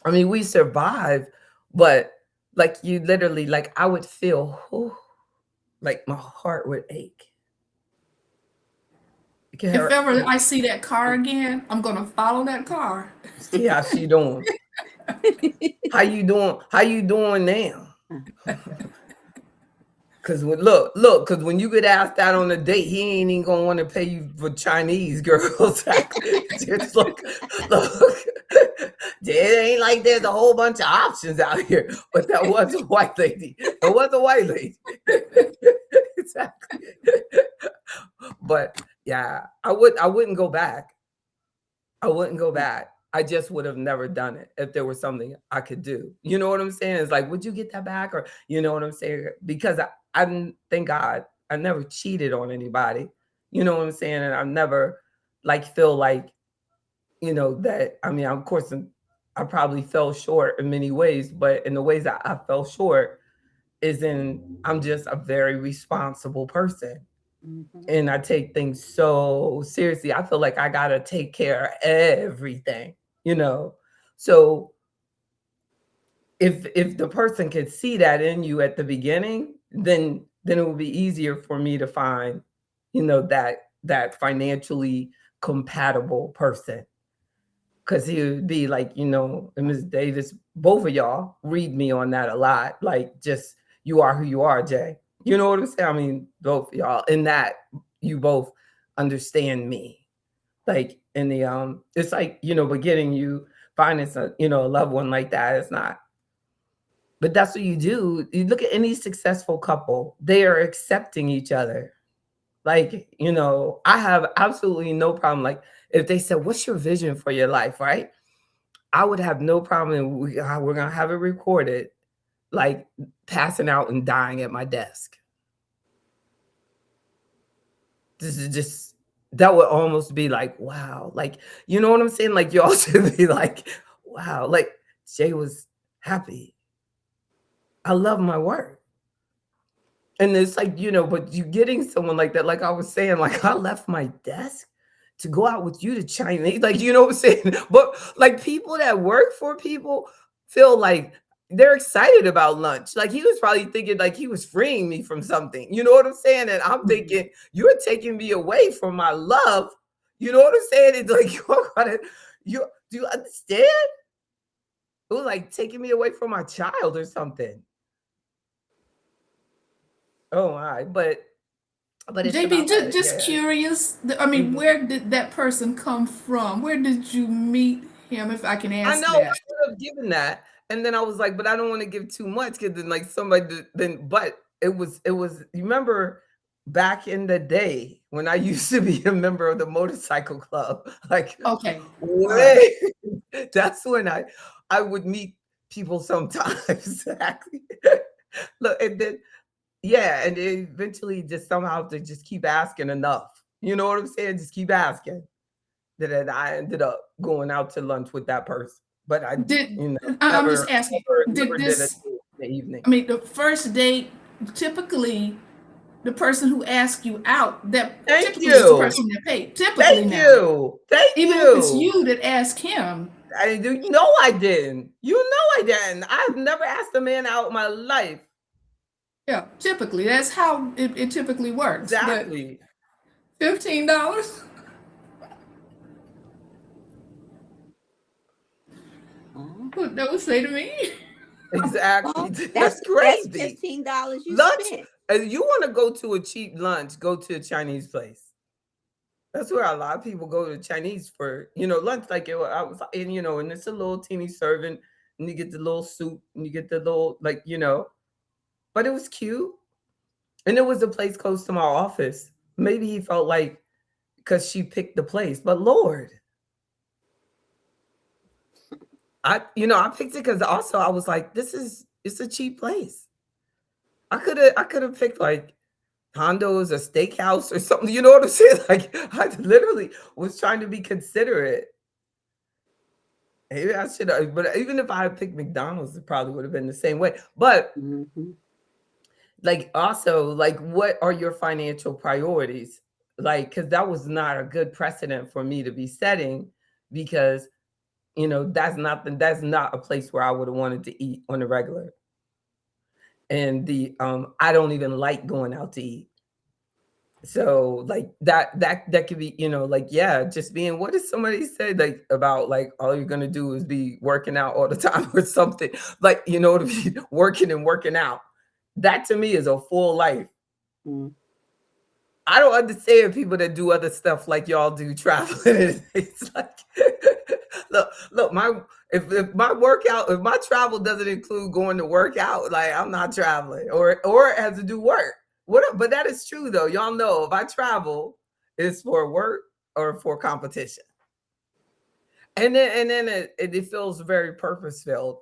[SPEAKER 1] I mean, we survive, but like you literally, like I would feel, like my heart would ache. It can
[SPEAKER 3] If
[SPEAKER 1] hurt.
[SPEAKER 3] ever I see that car again, I'm gonna follow that car.
[SPEAKER 1] See how she doing? How you doing? How you doing now? Cause cause when you get asked out on a date, he ain't even gonna want to pay you for Chinese, girls. Just look. It ain't like there's a whole bunch of options out here. But that was a white lady. It was a white lady. Exactly. But yeah, I wouldn't go back. I wouldn't go back. I just would have never done it if there was something I could do. You know what I'm saying? It's like, would you get that back? Or you know what I'm saying? Because I didn't, thank God, I never cheated on anybody. You know what I'm saying? And I never like feel like, that I mean, of course, I probably fell short in many ways, but in the ways that I fell short is in I'm just a very responsible person.
[SPEAKER 2] Mhm.
[SPEAKER 1] And I take things so seriously. I feel like I gotta take care of everything, you know. So if the person could see that in you at the beginning, then it would be easier for me to find, that financially compatible person. Cause he would be like, and Ms. Davis, both of y'all read me on that a lot. Like just you are who you are, Jay. You know what I'm saying? I mean, both of y'all in that you both understand me. Like in the it's like, but getting you finding a loved one like that is not. But that's what you do. You look at any successful couple, they are accepting each other. Like, I have absolutely no problem. Like if they said, what's your vision for your life, right? I would have no problem. We're gonna have it recorded, like passing out and dying at my desk. This is just that would almost be like, wow, like you know what I'm saying? Like you also be like, wow, like Jay was happy. I love my work. And it's like, but you getting someone like that, like I was saying, like I left my desk to go out with you to Chinese, like you know what I'm saying? But like people that work for people feel like they're excited about lunch. Like he was probably thinking like he was freeing me from something. You know what I'm saying? And I'm thinking, you're taking me away from my love. You know what I'm saying? It's like you do you understand? It was like taking me away from my child or something. Oh my, but it's
[SPEAKER 3] JB,
[SPEAKER 1] about that,
[SPEAKER 3] just
[SPEAKER 1] yeah.
[SPEAKER 3] curious. I mean,
[SPEAKER 1] Mhm.
[SPEAKER 3] where did that person come from? Where did you meet him, if I can
[SPEAKER 1] I
[SPEAKER 3] ask
[SPEAKER 1] know I
[SPEAKER 3] that?
[SPEAKER 1] could have given that, and then I was like, but I don't want to give too much because then like but it was you remember back in the day when I used to be a member of the motorcycle club, like
[SPEAKER 3] Okay. All right.
[SPEAKER 1] way that's when I would meet people sometimes. Exactly. Look, and then yeah, and eventually just somehow to just keep asking enough. You know what I'm saying? Just keep asking. That I ended up going out to lunch with that person. But I,
[SPEAKER 3] Did
[SPEAKER 1] you know,
[SPEAKER 3] I'm just
[SPEAKER 1] never,
[SPEAKER 3] asking,
[SPEAKER 1] never
[SPEAKER 3] did
[SPEAKER 1] did it
[SPEAKER 3] this,
[SPEAKER 1] in the evening.
[SPEAKER 3] I mean, the first date, typically the person who asks you out, that
[SPEAKER 1] Thank
[SPEAKER 3] typically is the
[SPEAKER 1] you.
[SPEAKER 3] person that paid. Typically
[SPEAKER 1] Thank
[SPEAKER 3] now.
[SPEAKER 1] you. Thank
[SPEAKER 3] Even if it's
[SPEAKER 1] you.
[SPEAKER 3] you that ask him.
[SPEAKER 1] I do. No, I didn't. You know I didn't. I've never asked a man out in my life.
[SPEAKER 3] Yeah, typically. That's how it typically works. But
[SPEAKER 1] Exactly.
[SPEAKER 3] $15?
[SPEAKER 2] Oh,
[SPEAKER 3] What that would say to me?
[SPEAKER 1] Exactly.
[SPEAKER 2] well,
[SPEAKER 1] That's
[SPEAKER 2] that's
[SPEAKER 1] crazy.
[SPEAKER 2] $15 you
[SPEAKER 1] Lunch.
[SPEAKER 2] spent.
[SPEAKER 1] You want to go to a cheap lunch, go to a Chinese place. That's where a lot of people go to Chinese for, lunch. Like I was, and and it's a little teeny serving, and you get the little soup, and you get the little, like, but it was cute. And it was a place close to my office. Maybe he felt like because she picked the place, but Lord, I picked it because also I was like, it's a cheap place. I could have picked like condos or steakhouse or something. You know what I'm saying? Like I literally was trying to be considerate. Maybe I should have, but even if I had picked McDonald's, it probably would have been the same way. But
[SPEAKER 2] Mhm.
[SPEAKER 1] like also, like what are your financial priorities? Like, because that was not a good precedent for me to be setting because that's not a place where I would have wanted to eat on the regular. And I don't even like going out to eat. So like that could be, like, yeah, just being, what did somebody say like about like all you're gonna do is be working out all the time or something, like, to be working and working out. That to me is a full life.
[SPEAKER 2] Mm.
[SPEAKER 1] I don't understand people that do other stuff like y'all do traveling. It's like, look, if my travel doesn't include going to work out, like I'm not traveling, or it has to do work. But that is true though. Y'all know if I travel, it's for work or for competition. And then it feels very purpose filled.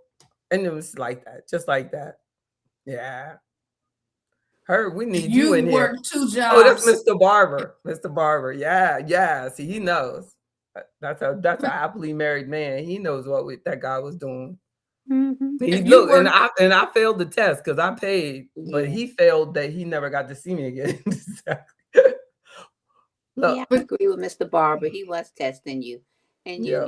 [SPEAKER 1] And it was like that, just like that. Yeah. We need you
[SPEAKER 3] You
[SPEAKER 1] in here.
[SPEAKER 3] work 2
[SPEAKER 1] Oh, that's
[SPEAKER 3] jobs.
[SPEAKER 1] Mr. Barber. Mr. Barber. Yeah, yeah. See, he knows. That's a happily married man. He knows that guy was doing.
[SPEAKER 2] Mhm.
[SPEAKER 1] He
[SPEAKER 3] If you
[SPEAKER 1] look,
[SPEAKER 3] work
[SPEAKER 1] and I failed the test because I paid, but
[SPEAKER 2] Yeah.
[SPEAKER 1] he failed that he never got to see me again. Exactly. Look,
[SPEAKER 2] Yeah, I
[SPEAKER 3] but
[SPEAKER 2] agree with Mr. Barber. He was testing you. And
[SPEAKER 1] yeah.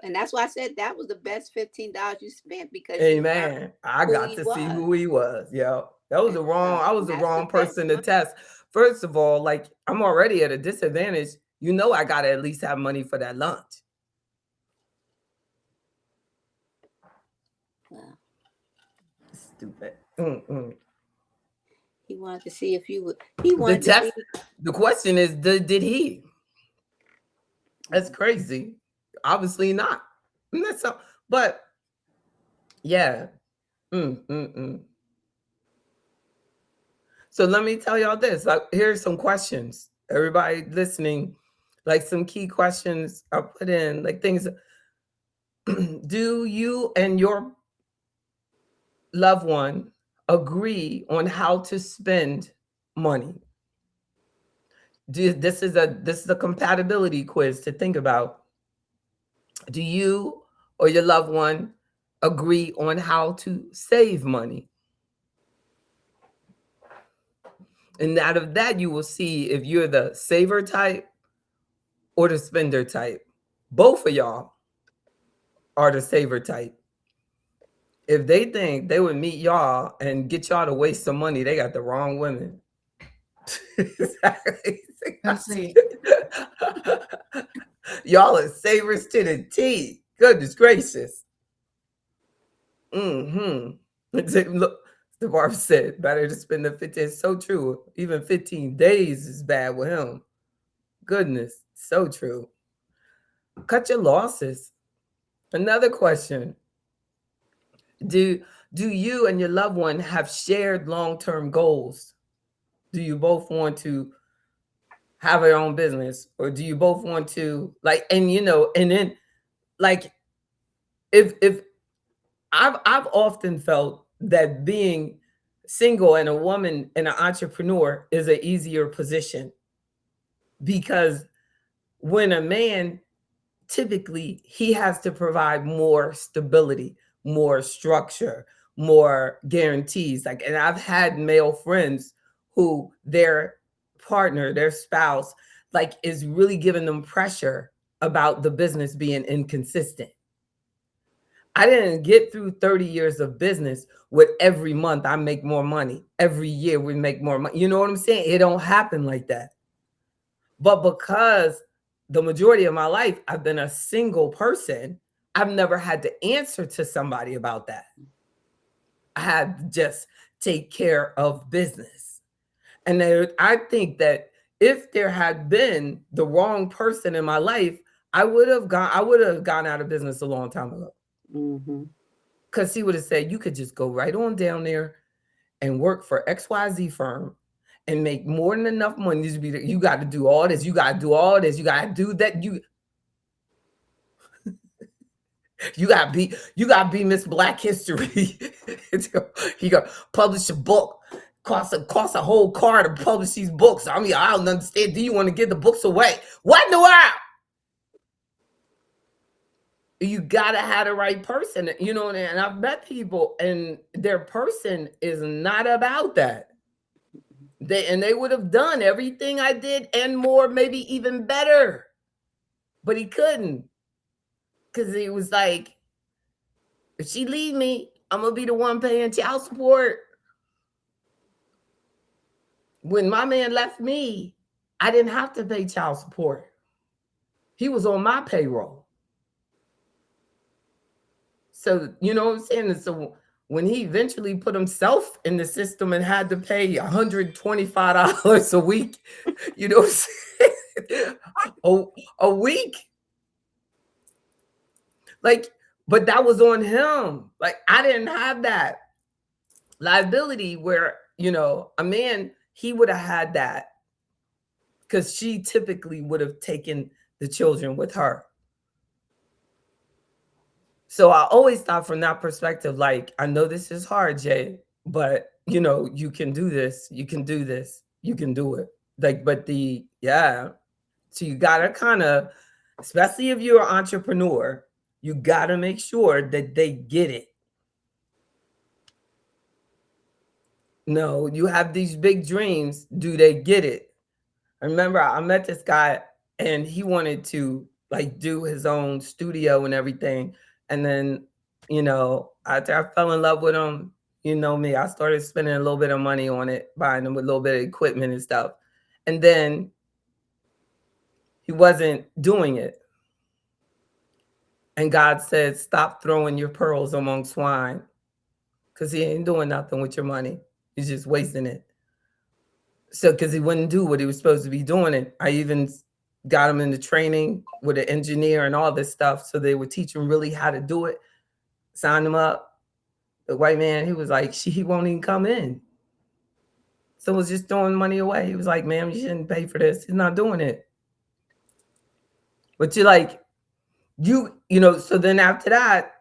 [SPEAKER 2] and that's why I said that was the best $15 you spent because you learned
[SPEAKER 1] Amen. I
[SPEAKER 2] who
[SPEAKER 1] got
[SPEAKER 2] he
[SPEAKER 1] to see
[SPEAKER 2] was.
[SPEAKER 1] who he was. Yeah. I was
[SPEAKER 2] And
[SPEAKER 1] the
[SPEAKER 2] that's the
[SPEAKER 1] wrong
[SPEAKER 2] best
[SPEAKER 1] person to
[SPEAKER 2] money.
[SPEAKER 1] test. First of all, like I'm already at a disadvantage. I gotta at least have money for that lunch.
[SPEAKER 2] Well,
[SPEAKER 1] Stupid. Mm-mm.
[SPEAKER 2] he wanted to see if you would. He
[SPEAKER 1] The
[SPEAKER 2] wanted to see.
[SPEAKER 1] test. The question is, did he? That's crazy. Obviously not. And that's so, but yeah. Mm. So let me tell y'all this. Like, here's some questions. Everybody listening, like some key questions I put in, like things. Do you and your loved one agree on how to spend money? This is a compatibility quiz to think about. Do you or your loved one agree on how to save money? And out of that, you will see if you're the saver type or the spender type. Both of y'all are the saver type. If they think they would meet y'all and get y'all to waste some money, they got the wrong women. Exactly.
[SPEAKER 3] that's it.
[SPEAKER 1] Y'all are savers to the T. Goodness gracious. Mm-hmm. Look, the barber said, better to spend the 15. It's so true. Even 15 days is bad with him. Goodness, so true. Cut your losses. Another question. Do you and your loved one have shared long-term goals? Do you both want to have your own business, or do you both want to like, and and then like if I've often felt that being single and a woman and an entrepreneur is an easier position because when a man, typically he has to provide more stability, more structure, more guarantees. Like, and I've had male friends who their partner, their spouse, like is really giving them pressure about the business being inconsistent. I didn't get through 30 years of business with every month I make more money. Every year we make more money. You know what I'm saying? It don't happen like that. But because the majority of my life I've been a single person, I've never had to answer to somebody about that. I had to just take care of business. And I think that if there had been the wrong person in my life, I would have gone out of business a long time ago.
[SPEAKER 2] Mm-hmm.
[SPEAKER 1] Because he would have said, you could just go right on down there and work for XYZ firm and make more than enough money to be, you got to do all this, you got to do all this, you got to do that, you got to be Miss Black History. You got to publish a book, cost a whole car to publish these books. I mean, I don't understand. Do you want to give the books away? What in the world? You got to have the right person, you know, and I've met people and their person is not about that. They would have done everything I did and more, maybe even better, but he couldn't, because he was like, if she leave me, I'm gonna be the one paying child support. When my man left me, I didn't have to pay child support. He was on my payroll. So, you know what I'm saying? And so when he eventually put himself in the system and had to pay $125 a week, you know what I'm saying? a week. Like, but that was on him. Like, I didn't have that liability where, you know, a man, he would have had that because she typically would have taken the children with her. So I always thought from that perspective, like, I know this is hard, Jay, but you know, you can do this, you can do this, you can do it. Like, but so you gotta kind of, especially if you're an entrepreneur, you gotta make sure that they get it. No, you have these big dreams. Do they get it? I remember I met this guy and he wanted to like do his own studio and everything. And then, you know, after I fell in love with him, you know me, I started spending a little bit of money on it, buying him with a little bit of equipment and stuff. And then he wasn't doing it. And God said, stop throwing your pearls among swine, because he ain't doing nothing with your money. He's just wasting it. So, because he wouldn't do what he was supposed to be doing it. I even got him into training with an engineer and all this stuff. So they would teach him really how to do it. Signed him up. The white man, he was like, he won't even come in. So it was just throwing money away. He was like, ma'am, you shouldn't pay for this. He's not doing it. But you're like, you know, so then after that,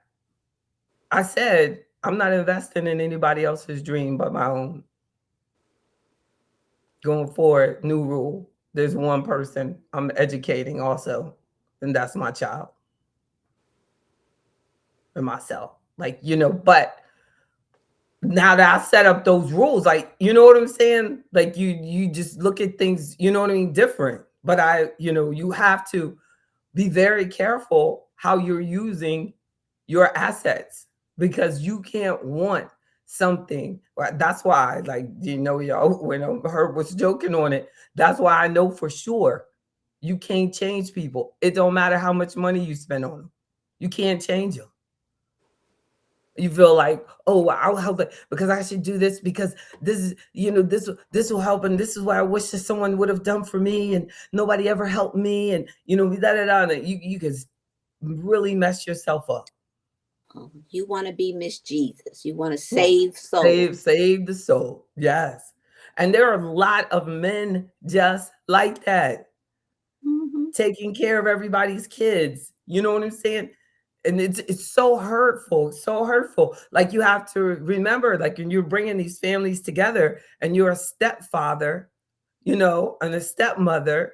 [SPEAKER 1] I said, I'm not investing in anybody else's dream but my own. Going forward, new rule. There's one person I'm educating also, and that's my child and myself. Like, you know, but now that I set up those rules, like, you know what I'm saying? Like you just look at things, you know what I mean, different. But you know, you have to be very careful how you're using your assets, because you can't want something. That's why, like, you know, y'all, when Herb was joking on it, that's why I know for sure you can't change people. It don't matter how much money you spend on them. You can't change them. You feel like, oh, I'll help it because I should do this because this is, you know, this will help, and this is what I wish that someone would have done for me, and nobody ever helped me, and you know, you can really mess yourself up.
[SPEAKER 2] You want to be Miss Jesus. You want to save souls.
[SPEAKER 1] Save the soul. Yes. And there are a lot of men just like that, taking care of everybody's kids. You know what I'm saying? And it's so hurtful, so hurtful. Like, you have to remember, like, when you're bringing these families together and you're a stepfather, you know, and a stepmother,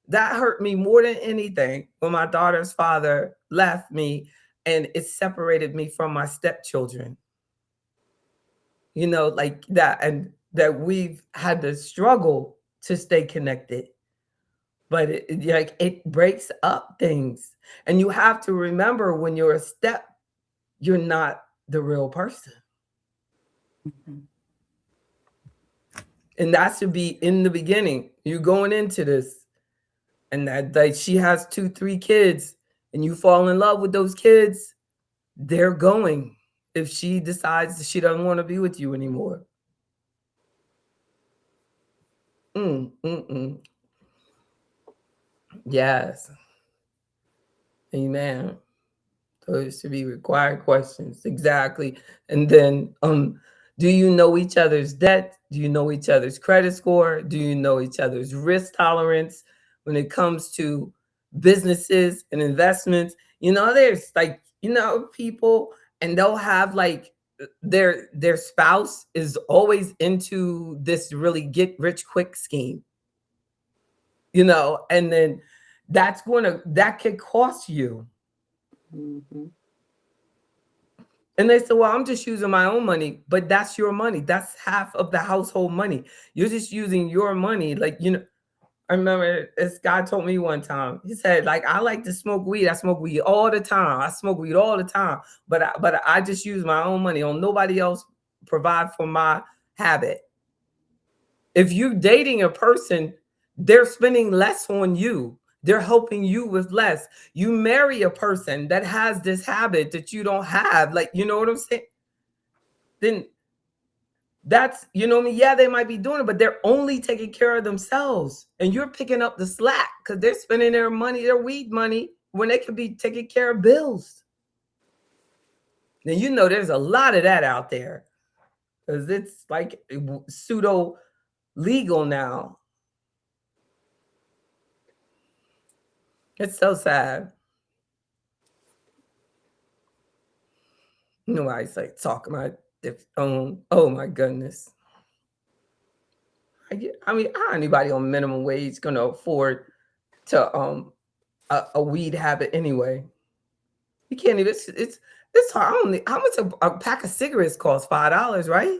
[SPEAKER 1] that hurt me more than anything when my daughter's father left me and it separated me from my stepchildren. You know, like that, and that we've had to struggle to stay connected. But it breaks up things. And you have to remember, when you're a step, you're not the real person. And that should be in the beginning. You're going into this, and that, like, she has 2-3 kids, and you fall in love with those kids, they're going, if she decides that she doesn't want to be with you anymore. Yes. Amen. Those should be required questions. Exactly. And then, do you know each other's debt? Do you know each other's credit score? Do you know each other's risk tolerance when it comes to businesses and investments? There's like, people, and they'll have like their spouse is always into this really get rich quick scheme, and then that could cost you.
[SPEAKER 2] Mhm.
[SPEAKER 1] And they said, well, I'm just using my own money, but that's your money. That's half of the household money. You're just using your money. Like, I remember this guy told me one time, he said, like, I like to smoke weed. I smoke weed all the time. I smoke weed all the time, but I just use my own money. On nobody else provide for my habit. If you're dating a person, they're spending less on you. They're helping you with less. You marry a person that has this habit that you don't have, like, you know what I'm saying? Then that's, yeah, they might be doing it, but they're only taking care of themselves. And you're picking up the slack because they're spending their money, their weed money, when they could be taking care of bills. Now, there's a lot of that out there because it's like pseudo legal now. It's so sad. Nobody's like talking about their own. Oh my goodness. I mean, how anybody on minimum wage gonna afford to a weed habit anyway? You can't even. It's hard. How much a pack of cigarettes costs? $5, right?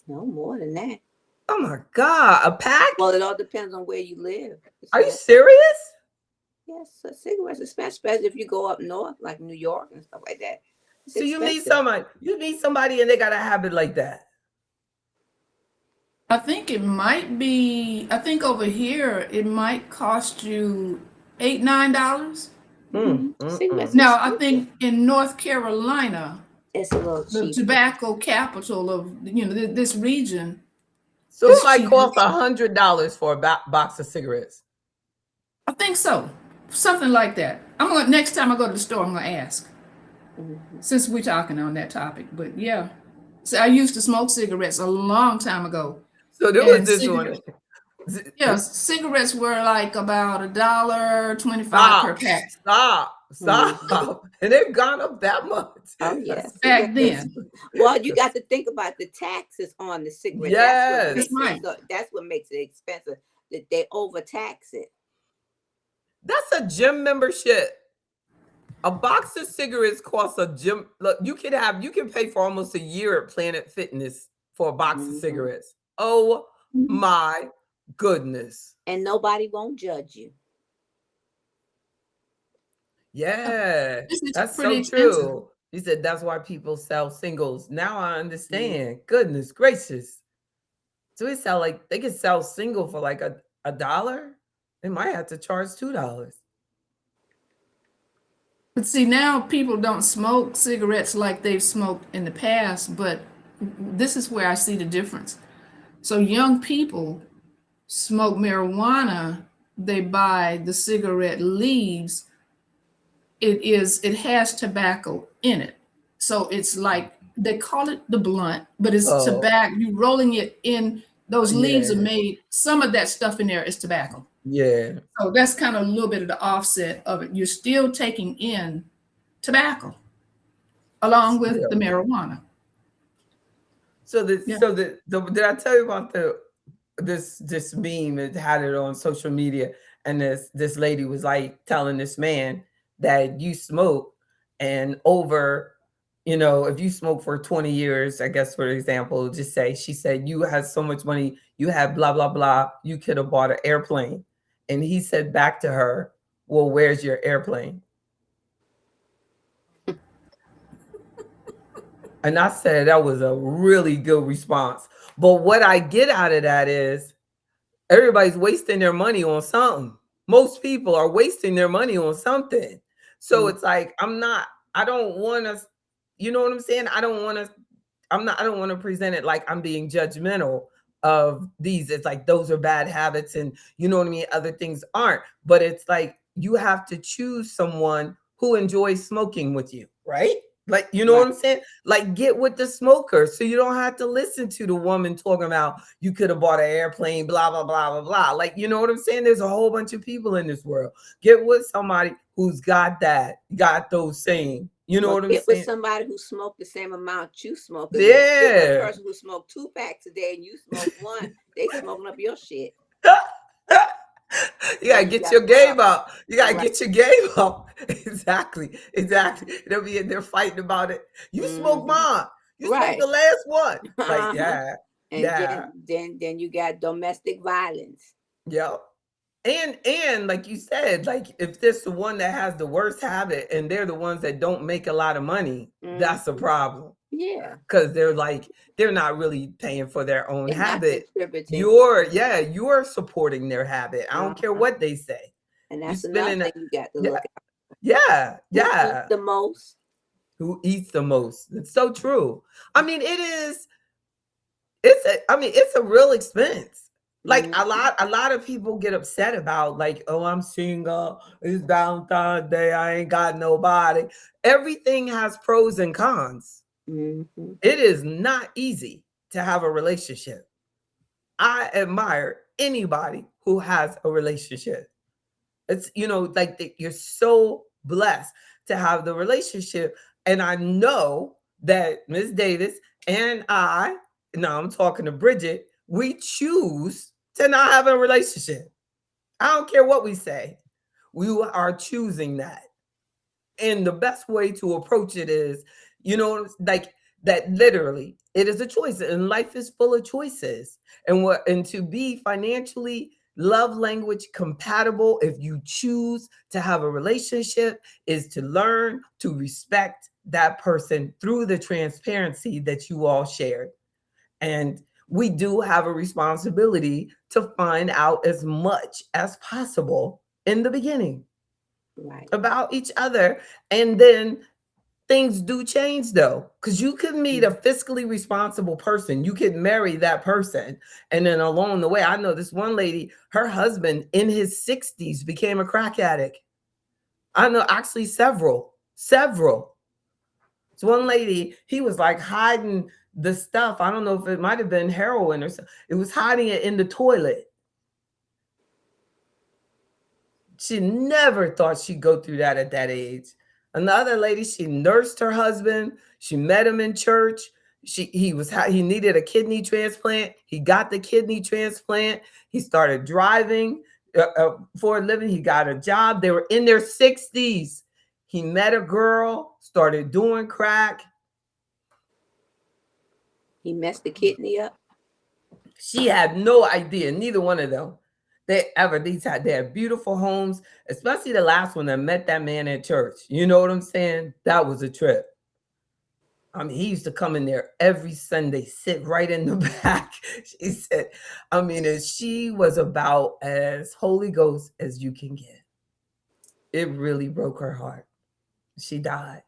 [SPEAKER 2] No more than that.
[SPEAKER 1] Oh my God, a pack?
[SPEAKER 2] Well, it all depends on where you live.
[SPEAKER 1] Are you serious?
[SPEAKER 2] Yes, so cigarettes, especially if you go up north, like New York and stuff like that. It's
[SPEAKER 1] So you meet
[SPEAKER 2] expensive.
[SPEAKER 1] somebody and they got a habit like that.
[SPEAKER 3] I think it might be, I think over here it might cost you $8, $9.
[SPEAKER 2] Cigarettes
[SPEAKER 3] Now, I
[SPEAKER 2] expensive.
[SPEAKER 3] think in North Carolina,
[SPEAKER 2] It's a little
[SPEAKER 3] the
[SPEAKER 2] cheaper.
[SPEAKER 3] tobacco capital of this region,
[SPEAKER 1] So it
[SPEAKER 3] it's
[SPEAKER 1] might
[SPEAKER 3] cheaper.
[SPEAKER 1] cost $100 for a box of cigarettes.
[SPEAKER 3] I think so. Something like that. Next time I go to the store, I'm gonna ask. Since we're talking on that topic. But yeah. So I used to smoke cigarettes a long time ago.
[SPEAKER 1] So there was
[SPEAKER 3] And
[SPEAKER 1] this one.
[SPEAKER 3] Yeah, cigarettes were like about $1.25 per pack
[SPEAKER 1] Stop. And they've gone up that much.
[SPEAKER 2] Oh yes.
[SPEAKER 3] back then.
[SPEAKER 2] Well, you got to think about the taxes on the cigarette.
[SPEAKER 1] Yes.
[SPEAKER 2] That's what makes it expensive. That they overtax it.
[SPEAKER 1] That's a gym membership. A box of cigarettes costs a gym. Look, you can pay for almost a year at Planet Fitness for a box of cigarettes. Oh my goodness.
[SPEAKER 2] And nobody won't judge you.
[SPEAKER 1] Yeah, that's so
[SPEAKER 3] pretty
[SPEAKER 1] true.
[SPEAKER 3] expensive.
[SPEAKER 1] He said that's why people sell singles. Now I understand. Goodness gracious. So they could sell single for like a dollar. They might have to charge $2.
[SPEAKER 3] But see, now people don't smoke cigarettes like they've smoked in the past, but this is where I see the difference. So young people smoke marijuana, they buy the cigarette leaves. It has tobacco in it. So it's like they call it the blunt, but it's tobacco. You're rolling it in, those leaves are made, some of that stuff in there is tobacco.
[SPEAKER 1] Yeah.
[SPEAKER 3] So that's kind of a little bit of the offset of it. You're still taking in tobacco along with the marijuana.
[SPEAKER 1] So did I tell you about this meme that had it on social media, and this lady was like telling this man that you smoke, and over, if you smoke for 20 years, I guess for example, she said you have so much money, you have blah blah blah, you could have bought an airplane. And he said back to her, well, where's your airplane? And I said that was a really good response. But what I get out of that is everybody's wasting their money on something. Most people are wasting their money on something. So it's like, I don't want to, you know what I'm saying? I don't want to present it like I'm being judgmental of these. It's like those are bad habits, and you know what I mean, other things aren't. But it's like you have to choose someone who enjoys smoking with you, right? Like, you know
[SPEAKER 2] Right.
[SPEAKER 1] what I'm saying? Like, get with the smoker so you don't have to listen to the woman talking about you could have bought an airplane, blah, blah, blah, blah, blah. Like, you know what I'm saying? There's a whole bunch of people in this world. Get with somebody who's got those same, you know
[SPEAKER 2] Well,
[SPEAKER 1] what I'm
[SPEAKER 2] get with
[SPEAKER 1] saying?
[SPEAKER 2] somebody who smoked the same amount you smoke. 'Cause if you get with a
[SPEAKER 1] Yeah.
[SPEAKER 2] person who smoked 2 packs a day and you smoke one, they smoking up your shit.
[SPEAKER 1] You gotta
[SPEAKER 2] You
[SPEAKER 1] get
[SPEAKER 2] got
[SPEAKER 1] your
[SPEAKER 2] a
[SPEAKER 1] game
[SPEAKER 2] problem.
[SPEAKER 1] up. You gotta
[SPEAKER 2] Right.
[SPEAKER 1] get your game up. Exactly. They'll be in there fighting about it. You smoke
[SPEAKER 2] Mhm.
[SPEAKER 1] mine. You smoked
[SPEAKER 2] Right.
[SPEAKER 1] the last one. Like,
[SPEAKER 2] Uh-huh.
[SPEAKER 1] yeah,
[SPEAKER 2] And
[SPEAKER 1] yeah,
[SPEAKER 2] then you got domestic violence.
[SPEAKER 1] yeah. And like you said, like if this the one that has the worst habit and they're the ones that don't make a lot of money, that's a
[SPEAKER 2] Mhm.
[SPEAKER 1] problem.
[SPEAKER 2] Yeah.
[SPEAKER 1] Because they're not really paying for their own
[SPEAKER 2] They're not
[SPEAKER 1] habit.
[SPEAKER 2] contributing.
[SPEAKER 1] You're supporting their habit. I don't care
[SPEAKER 2] Uh-huh.
[SPEAKER 1] what they say.
[SPEAKER 2] And
[SPEAKER 1] You
[SPEAKER 2] that's another
[SPEAKER 1] spending
[SPEAKER 2] thing you got to
[SPEAKER 1] yeah,
[SPEAKER 2] look at.
[SPEAKER 1] yeah,
[SPEAKER 2] Who eats
[SPEAKER 1] yeah.
[SPEAKER 2] the most?
[SPEAKER 1] Who eats the most? It's so true. I mean, it's a real expense. Like
[SPEAKER 2] Mhm.
[SPEAKER 1] a lot of people get upset about like, oh, I'm single, it's Valentine's Day, I ain't got nobody. Everything has pros and cons.
[SPEAKER 2] Mhm.
[SPEAKER 1] It is not easy to have a relationship. I admire anybody who has a relationship. It's, like you're so blessed to have the relationship. And I know that Miss Davis and now I'm talking to Bridget, we choose to not have a relationship. I don't care what we say. We are choosing that. And the best way to approach it is, like that literally, it is a choice. And life is full of choices. And to be financially love language compatible, if you choose to have a relationship, is to learn to respect that person through the transparency that you all shared. And we do have a responsibility to find out as much as possible in the beginning
[SPEAKER 2] Right.
[SPEAKER 1] about each other. And then things do change though, because you could meet a fiscally responsible person, you could marry that person, and then along the way, I know this one lady, her husband in his 60s became a crack addict. I know actually several. It's one lady, he was like hiding the stuff. I don't know if it might have been heroin or something. It was hiding it in the toilet. She never thought she'd go through that at that age. Another lady, she nursed her husband. She met him in church. He needed a kidney transplant. He got the kidney transplant. He started driving for a living. He got a job. They were in their 60s. He met a girl, started doing crack.
[SPEAKER 2] He messed the kidney up.
[SPEAKER 1] She had no idea, neither one of them. They had beautiful homes, especially the last one that met that man at church. You know what I'm saying? That was a trip. I mean, he used to come in there every Sunday, sit right in the back. She said, I mean, and she was about as Holy Ghost as you can get. It really broke her heart. She died.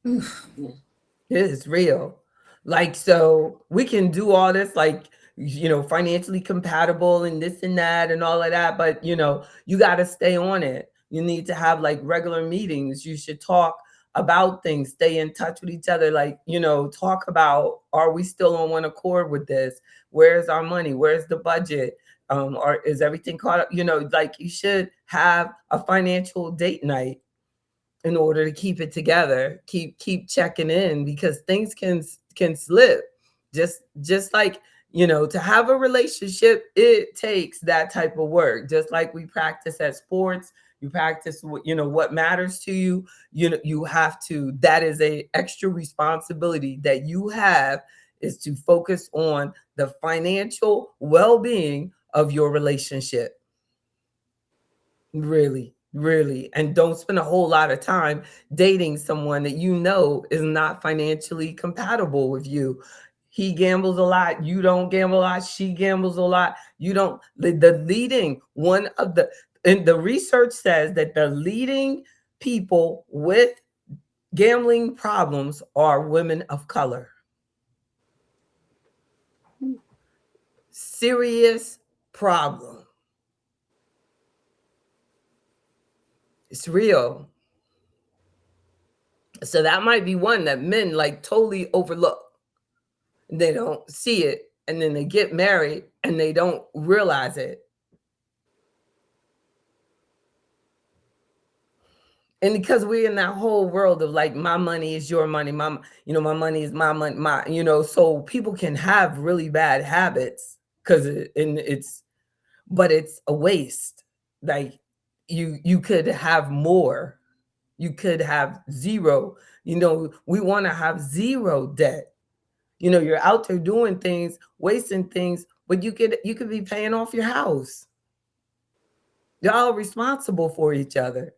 [SPEAKER 3] Oof.
[SPEAKER 2] Yeah.
[SPEAKER 1] It is real. Like, so we can do all this, like, financially compatible and this and that and all of that. But, you got to stay on it. You need to have like regular meetings. You should talk about things, stay in touch with each other. Like, talk about, are we still on one accord with this? Where's our money? Where's the budget? Or is everything caught up? Like you should have a financial date night in order to keep it together, keep checking in, because things can slip. Just like, to have a relationship, it takes that type of work. Just like we practice at sports, you practice what matters to you. You have to, that is a extra responsibility that you have, is to focus on the financial well-being of your relationship. Really, really. And don't spend a whole lot of time dating someone that is not financially compatible with you. He gambles a lot. You don't gamble a lot. She gambles a lot. You don't. The leading one of the, and the research says that the leading people with gambling problems are women of color. Serious problem. It's real. So that might be one that men like totally overlook. They don't see it, and then they get married and they don't realize it. And because we're in that whole world of like, my money is your money, my money is my money, so people can have really bad habits because but it's a waste. Like you could have more, you could have zero. We want to have zero debt. You're out there doing things, wasting things, but you could be paying off your house. You're all responsible for each other.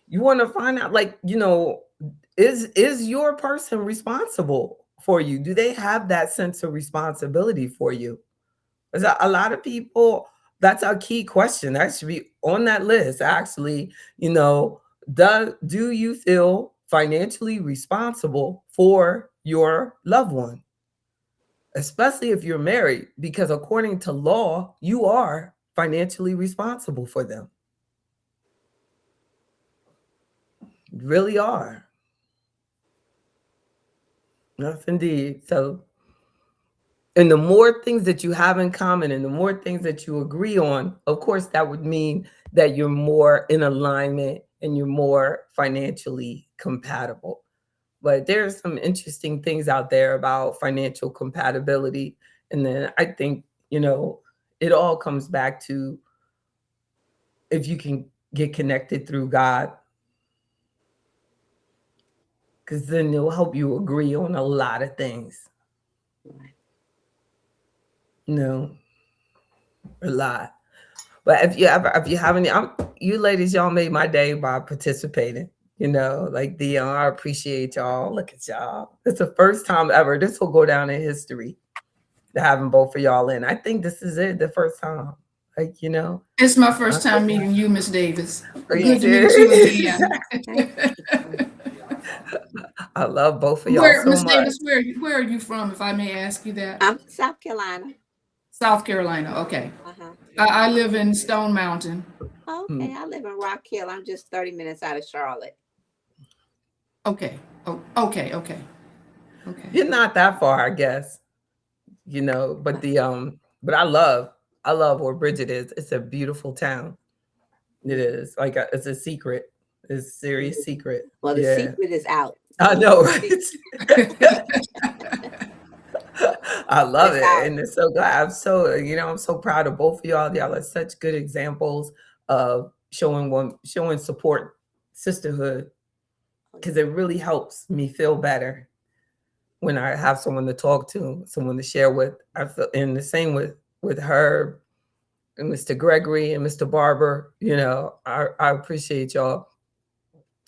[SPEAKER 1] You want to find out, like, is your person responsible for you? Do they have that sense of responsibility for you? There's a lot of people, that's a key question. That should be on that list, actually. Do you feel financially responsible for your loved one? Especially if you're married, because according to law, you are financially responsible for them. You really are. Yes, indeed. So, and the more things that you have in common and the more things that you agree on, of course, that would mean that you're more in alignment and you're more financially compatible. But there's some interesting things out there about financial compatibility. And then I think, it all comes back to if you can get connected through God, because then it'll help you agree on a lot of things. A lot. But if you have any, you ladies, y'all made my day by participating. Like Dion, I appreciate y'all. Look at y'all. It's the first time ever. This will go down in history, having both of y'all in. I think this is it, the first time. Like,
[SPEAKER 3] It's my first time meeting you, Miss Davis.
[SPEAKER 1] Are
[SPEAKER 3] Good
[SPEAKER 1] you
[SPEAKER 3] to meet you again.
[SPEAKER 1] I love both of y'all so
[SPEAKER 3] Miss
[SPEAKER 1] much.
[SPEAKER 3] Davis, where are you from, if I may ask you that?
[SPEAKER 2] I'm South Carolina.
[SPEAKER 3] South Carolina, okay.
[SPEAKER 2] Uh-huh.
[SPEAKER 3] I live in Stone Mountain.
[SPEAKER 2] Okay, I live in Rock Hill. I'm just 30 minutes out of Charlotte.
[SPEAKER 3] Okay. Oh, okay.
[SPEAKER 1] You're not that far, I guess. But but I love where Bridget is. It's a beautiful town. It is. Like it's a secret. It's a serious secret.
[SPEAKER 2] Well, the secret is out.
[SPEAKER 1] I know, right? I love it. And it's so glad. I'm so proud of both of y'all. Y'all are such good examples of showing support, sisterhood, because it really helps me feel better when I have someone to talk to, someone to share with. I feel, and the same with her and Mr. Gregory and Mr. Barber. I appreciate y'all.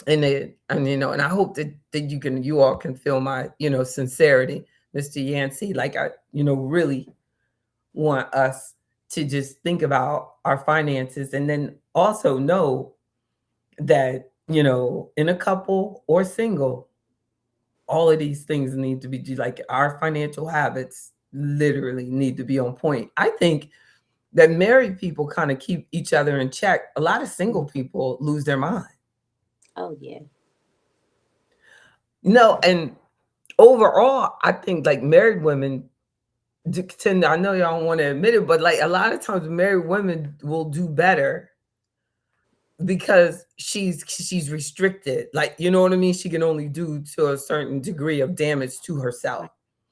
[SPEAKER 1] And I hope that you all can feel my, sincerity, Mr. Yancey. Like I, really want us to just think about our finances, and then also know that, in a couple or single, all of these things need to be, like, our financial habits literally need to be on point. I think that married people kind of keep each other in check. A lot of single people lose their mind.
[SPEAKER 2] Oh, yeah.
[SPEAKER 1] And overall, I think like married women tend, I know y'all don't want to admit it, but like a lot of times married women will do better because she's restricted. Like, you know what I mean? She can only do to a certain degree of damage to herself.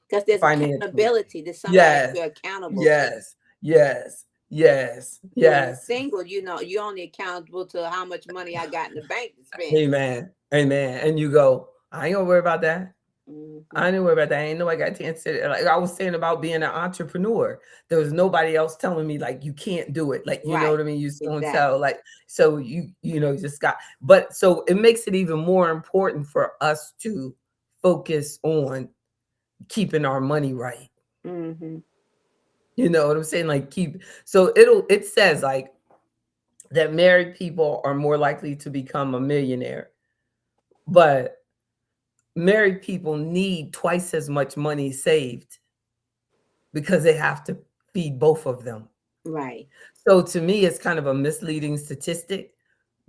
[SPEAKER 2] Because there's accountability. There's somebody you're accountable to. Yes. When single, you're only accountable to how much money I got in the bank to spend.
[SPEAKER 1] Amen. And you go, I ain't gonna worry about that. I ain't worry about that. Ain't nobody got to answer. Like I was saying about being an entrepreneur, there was nobody else telling me like you can't do it. Like, you know what I mean? You don't tell, like, so you just got, but so it makes it even more important for us to focus on keeping our money right.
[SPEAKER 2] Mm-hmm.
[SPEAKER 1] You know what I'm saying? Like it says like that married people are more likely to become a millionaire, but married people need twice as much money saved because they have to feed both of them.
[SPEAKER 2] Right.
[SPEAKER 1] So to me, it's kind of a misleading statistic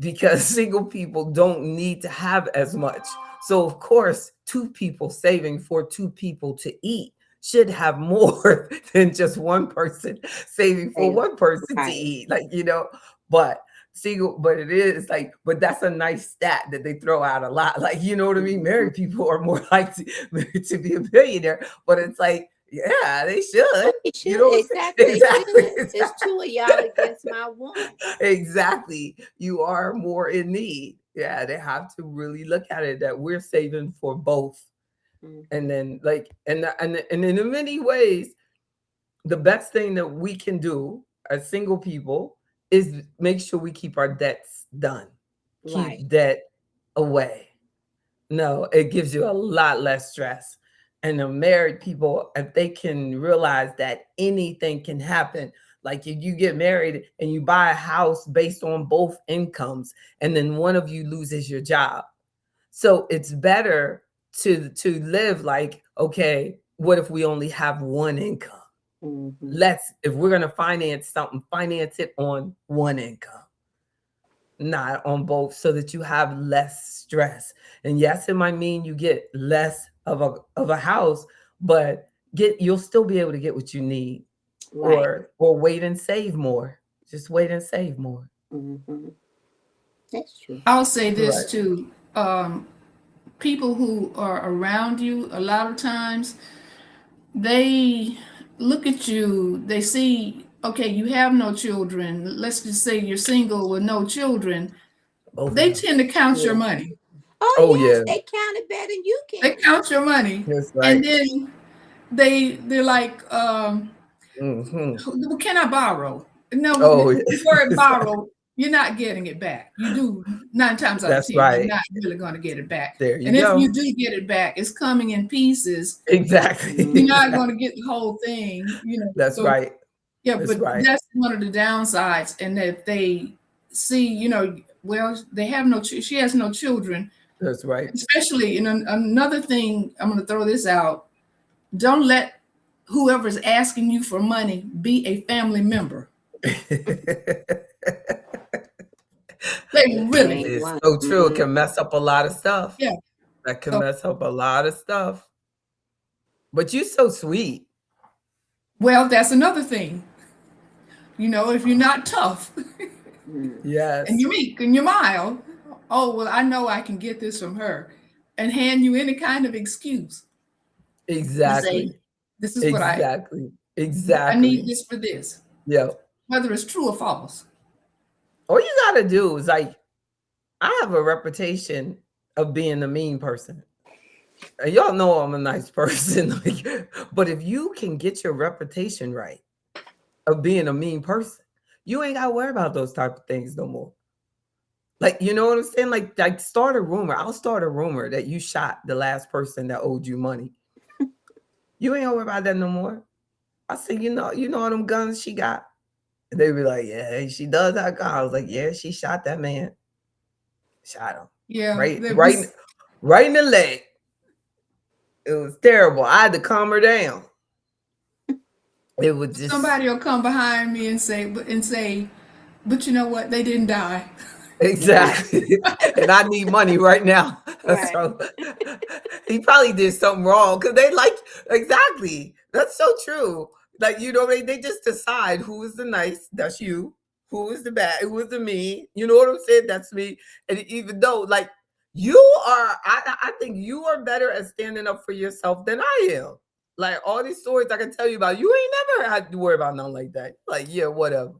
[SPEAKER 1] because single people don't need to have as much. So of course, two people saving for two people to eat should have more than just one person saving for one person to
[SPEAKER 2] Right.
[SPEAKER 1] eat. Like, but single, but it is like, but that's a nice stat that they throw out a lot. Like, you know what I mean? Married people are more likely to be a billionaire, but it's like, yeah, they should.
[SPEAKER 2] It should.
[SPEAKER 1] You know what I'm saying?
[SPEAKER 2] Exactly.
[SPEAKER 1] Exactly.
[SPEAKER 2] It's two of y'all against my one.
[SPEAKER 1] Exactly. You are more in need. Yeah, they have to really look at it that we're saving for both. And then like and in many ways, the best thing that we can do as single people is make sure we keep our debts done.
[SPEAKER 2] Right.
[SPEAKER 1] Keep debt away. No, it gives you a lot less stress. And the married people, if they can realize that anything can happen, like if you get married and you buy a house based on both incomes, and then one of you loses your job. So it's better to live like, okay, what if we only have one income? If we're going to finance something, finance it on one income, not on both, so that you have less stress. And yes, it might mean you get less of a house, but you'll still be able to get what you need.
[SPEAKER 2] Right.
[SPEAKER 1] Or wait and save more. Just wait and save more.
[SPEAKER 2] That's true.
[SPEAKER 3] I'll say this
[SPEAKER 1] Right.
[SPEAKER 3] too. People who are around you, a lot of times, they look at you, they see, okay, you have no children. Let's just say you're single with no children.
[SPEAKER 1] Both of
[SPEAKER 3] They
[SPEAKER 1] them.
[SPEAKER 3] tend to count your
[SPEAKER 1] Yeah.
[SPEAKER 3] money.
[SPEAKER 2] Oh, yes,
[SPEAKER 1] yeah.
[SPEAKER 2] they count it better than you
[SPEAKER 3] They
[SPEAKER 2] can.
[SPEAKER 3] count your money.
[SPEAKER 1] That's right.
[SPEAKER 3] And then they're like,
[SPEAKER 1] Mhm.
[SPEAKER 3] well, can I borrow? No,
[SPEAKER 1] Oh,
[SPEAKER 3] the
[SPEAKER 1] yeah.
[SPEAKER 3] word borrow, you're not getting it back. You do 9 times out of
[SPEAKER 1] That's
[SPEAKER 3] 10,
[SPEAKER 1] right.
[SPEAKER 3] you're not really going to get it back.
[SPEAKER 1] There you
[SPEAKER 3] And
[SPEAKER 1] go.
[SPEAKER 3] if you do get it back, it's coming in pieces.
[SPEAKER 1] Exactly.
[SPEAKER 3] You're not going to get the whole thing, you know.
[SPEAKER 1] That's
[SPEAKER 3] So,
[SPEAKER 1] right.
[SPEAKER 3] yeah,
[SPEAKER 1] That's
[SPEAKER 3] but
[SPEAKER 1] right.
[SPEAKER 3] that's one of the downsides. And if they see, you know, well, they have she has no children.
[SPEAKER 1] That's right.
[SPEAKER 3] Especially, another thing, I'm going to throw this out. Don't let whoever's asking you for money be a family member. They really.
[SPEAKER 1] It's so true. It can mess up a lot of stuff.
[SPEAKER 3] Yeah.
[SPEAKER 1] That can mess up a lot of stuff. But you're so sweet.
[SPEAKER 3] Well, that's another thing. You know, if you're not tough
[SPEAKER 1] Yes.
[SPEAKER 3] and you're meek and you're mild, oh, well, I know I can get this from her, and hand you any kind of excuse.
[SPEAKER 1] Exactly.
[SPEAKER 3] Say, this is what I need this for this.
[SPEAKER 1] Yeah.
[SPEAKER 3] Whether it's true or false.
[SPEAKER 1] All you got to do is like, I have a reputation of being a mean person. And y'all know I'm a nice person. But if you can get your reputation right of being a mean person, you ain't got to worry about those type of things no more. Like, you know what I'm saying? Like start a rumor. I'll start a rumor that you shot the last person that owed you money. You ain't gonna worry about that no more. I said, you know all them guns she got? And they be like, yeah, she does have guns. I was like, yeah, she shot that man. Shot him.
[SPEAKER 3] Yeah.
[SPEAKER 1] Right in the leg. It was terrible. I had to calm her down. It was just
[SPEAKER 3] somebody will come behind me and say, but you know what? They didn't die.
[SPEAKER 1] Exactly. And I need money right now.
[SPEAKER 2] Right.
[SPEAKER 1] So he probably did something wrong because they exactly. That's so true. Like, you know, they just decide who is the nice, that's you, who is the bad, who is the mean. You know what I'm saying? That's me. And even though, like, you are, I think you are better at standing up for yourself than I am. Like, all these stories I can tell you about, you ain't never had to worry about nothing like that. Like, yeah, whatever.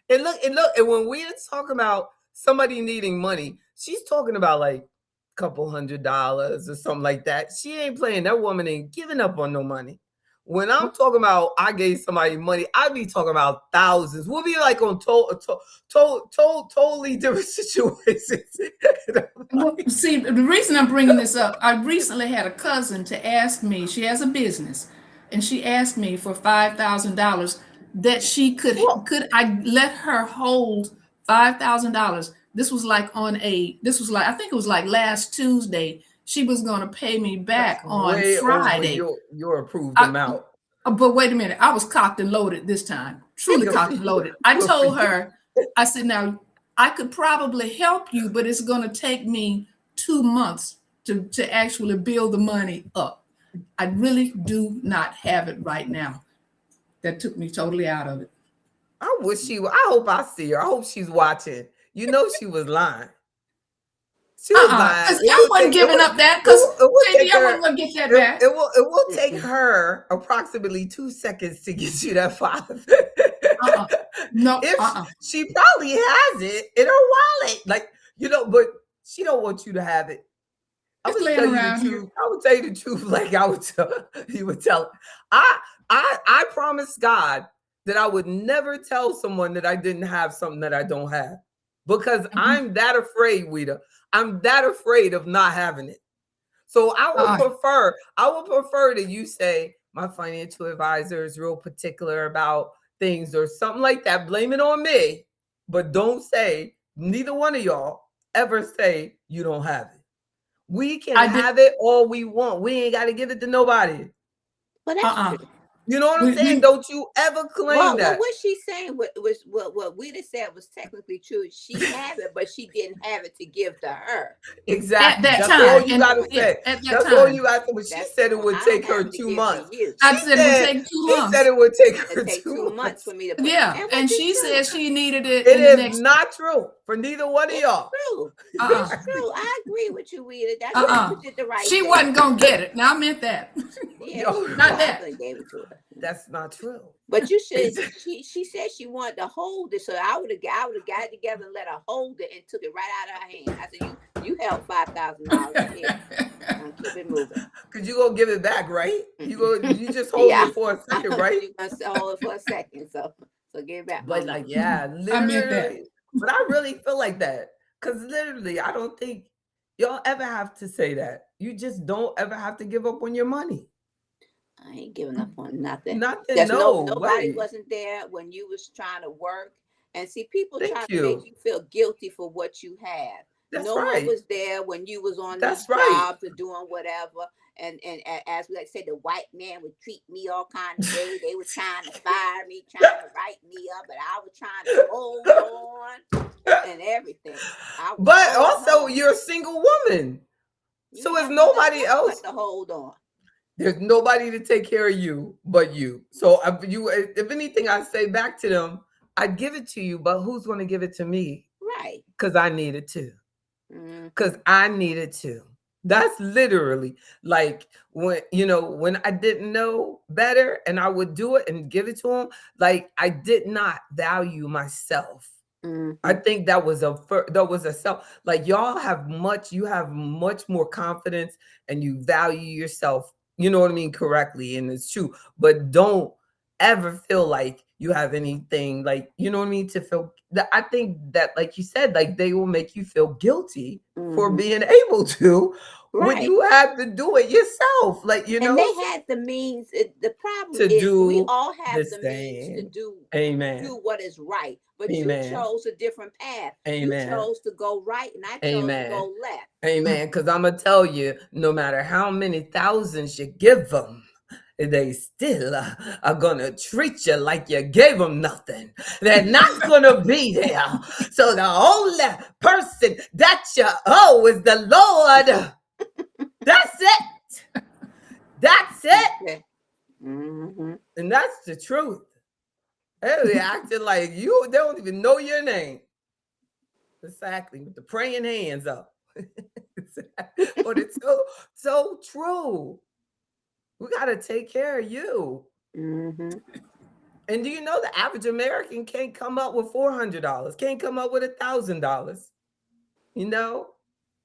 [SPEAKER 1] And look, and when we're talking about somebody needing money, she's talking about like a couple $100 or something like that. She ain't playing. That woman ain't giving up on no money. When I'm talking about I gave somebody money, I be talking about thousands. We'll be like on totally different situations.
[SPEAKER 3] Well, see, the reason I'm bringing this up, I recently had a cousin to ask me, she has a business, and she asked me for $5,000 that she could I let her hold $5,000. This was like I think it was like last Tuesday. She was going to pay me back on Friday.
[SPEAKER 1] Your approved amount.
[SPEAKER 3] But wait a minute, I was cocked and loaded this time. Truly cocked and loaded. I told her, I said, now I could probably help you, but it's going to take me 2 months to actually build the money up. I really do not have it right now. That took me totally out of it.
[SPEAKER 1] I wish I hope I see her. I hope she's watching. You know she was lying. She was lying.
[SPEAKER 3] Because I wasn't giving up that, because JD, I wasn't going to get that back.
[SPEAKER 1] It will take her approximately 2 seconds to get you that 5.
[SPEAKER 3] No,
[SPEAKER 1] She probably has it in her wallet, like, you know, but she don't want you to have it. I would tell you the truth. I would tell you the truth, like I would tell you would tell. I promised God that I would never tell someone that I didn't have something that I don't have, because I'm that afraid, Weta. I'm that afraid of not having it. So I would prefer that you say my financial advisor is real particular about things or something like that. Blame it on me, but don't say, neither one of y'all ever say you don't have it. We can have it all we want. We ain't got to give it to nobody.
[SPEAKER 2] But that's true.
[SPEAKER 1] You know what I'm saying? Don't you ever claim that.
[SPEAKER 2] What she's saying, what Weta said was technically true. She had it, but she didn't have it to give to her.
[SPEAKER 1] Exactly.
[SPEAKER 3] That's
[SPEAKER 1] all you got to say. That's all you got to say. But she said it would take her 2 months.
[SPEAKER 3] I said it would take 2 months.
[SPEAKER 1] She said it would take her
[SPEAKER 2] 2 months for me to put
[SPEAKER 3] it. And she said she needed it.
[SPEAKER 1] It is not true for neither one of y'all.
[SPEAKER 2] True. It's true. I agree with you, Weta. That's why you did the right
[SPEAKER 3] thing. She wasn't going to get it. Now I meant that.
[SPEAKER 2] Yeah,
[SPEAKER 3] not that.
[SPEAKER 2] Gave it to her.
[SPEAKER 1] That's not true.
[SPEAKER 2] But you should. She said she wanted to hold it, so I would have got it together and let her hold it and took it right out of her hand. I said, "You held $5,000 here. Keep it moving."
[SPEAKER 1] Cause you gonna give it back, right? You just hold it for a second, right?
[SPEAKER 2] You gonna hold it for a second, so give it back.
[SPEAKER 1] But literally, but I really feel like that, cause literally, I don't think y'all ever have to say that. You just don't ever have to give up on your money.
[SPEAKER 2] I ain't giving up on nothing.
[SPEAKER 1] Nobody
[SPEAKER 2] wasn't there when you was trying to work. And see, people try to make you feel guilty for what you have. No one was there when you was on these jobs or doing whatever. And as we said, the white man would treat me all kinds of ways. They were trying to fire me, trying to write me up, but I was trying to hold on and everything.
[SPEAKER 1] But also, you're a single woman. So it's nobody else
[SPEAKER 2] to hold on.
[SPEAKER 1] There's nobody to take care of you but you. So if anything, I say back to them, I'd give it to you, but who's going to give it to me?
[SPEAKER 2] Right.
[SPEAKER 1] Because I need it too. Because I need it too. That's literally like when I didn't know better and I would do it and give it to them, like I did not value myself. I think that was a self, like you have much more confidence and you value yourself. You know what I mean? Correctly. And it's true. But don't ever feel like you have anything, like, you know what I mean? To feel that. I think that, like you said, like they will make you feel guilty for being able to, when you have to do it yourself. Like, you know.
[SPEAKER 2] And they had the means. The problem is we all have the means to do what is right. But you chose a different path. You chose to go right, and I chose to go left.
[SPEAKER 1] Amen. Because I'm going to tell you, no matter how many thousands you give them, they still are going to treat you like you gave them nothing. They're not going to be there. So the only person that you owe is the Lord. That's it. That's it. And that's the truth. They acting like they don't even know your name. Exactly, with the praying hands up. But it's so true. We got to take care of you. And do you know the average American can't come up with $400, can't come up with $1,000, you know?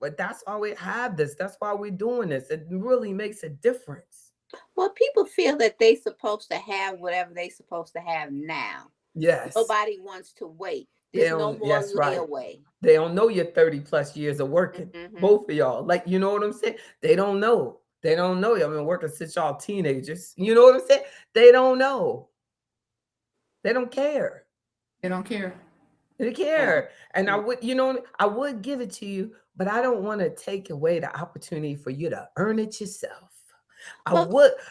[SPEAKER 1] But that's why we have this. That's why we're doing this. It really makes a difference.
[SPEAKER 2] Well, people feel that they're supposed to have whatever they're supposed to have now.
[SPEAKER 1] Yes.
[SPEAKER 2] Nobody wants to wait. There's no more layaway.
[SPEAKER 1] They don't know your 30 plus years of working. Both of y'all. Like, you know what I'm saying? They don't know. They don't know. Y'all been working since y'all teenagers. You know what I'm saying? They don't know. They don't care.
[SPEAKER 3] They don't care.
[SPEAKER 1] They care. And I would give it to you, but I don't want to take away the opportunity for you to earn it yourself.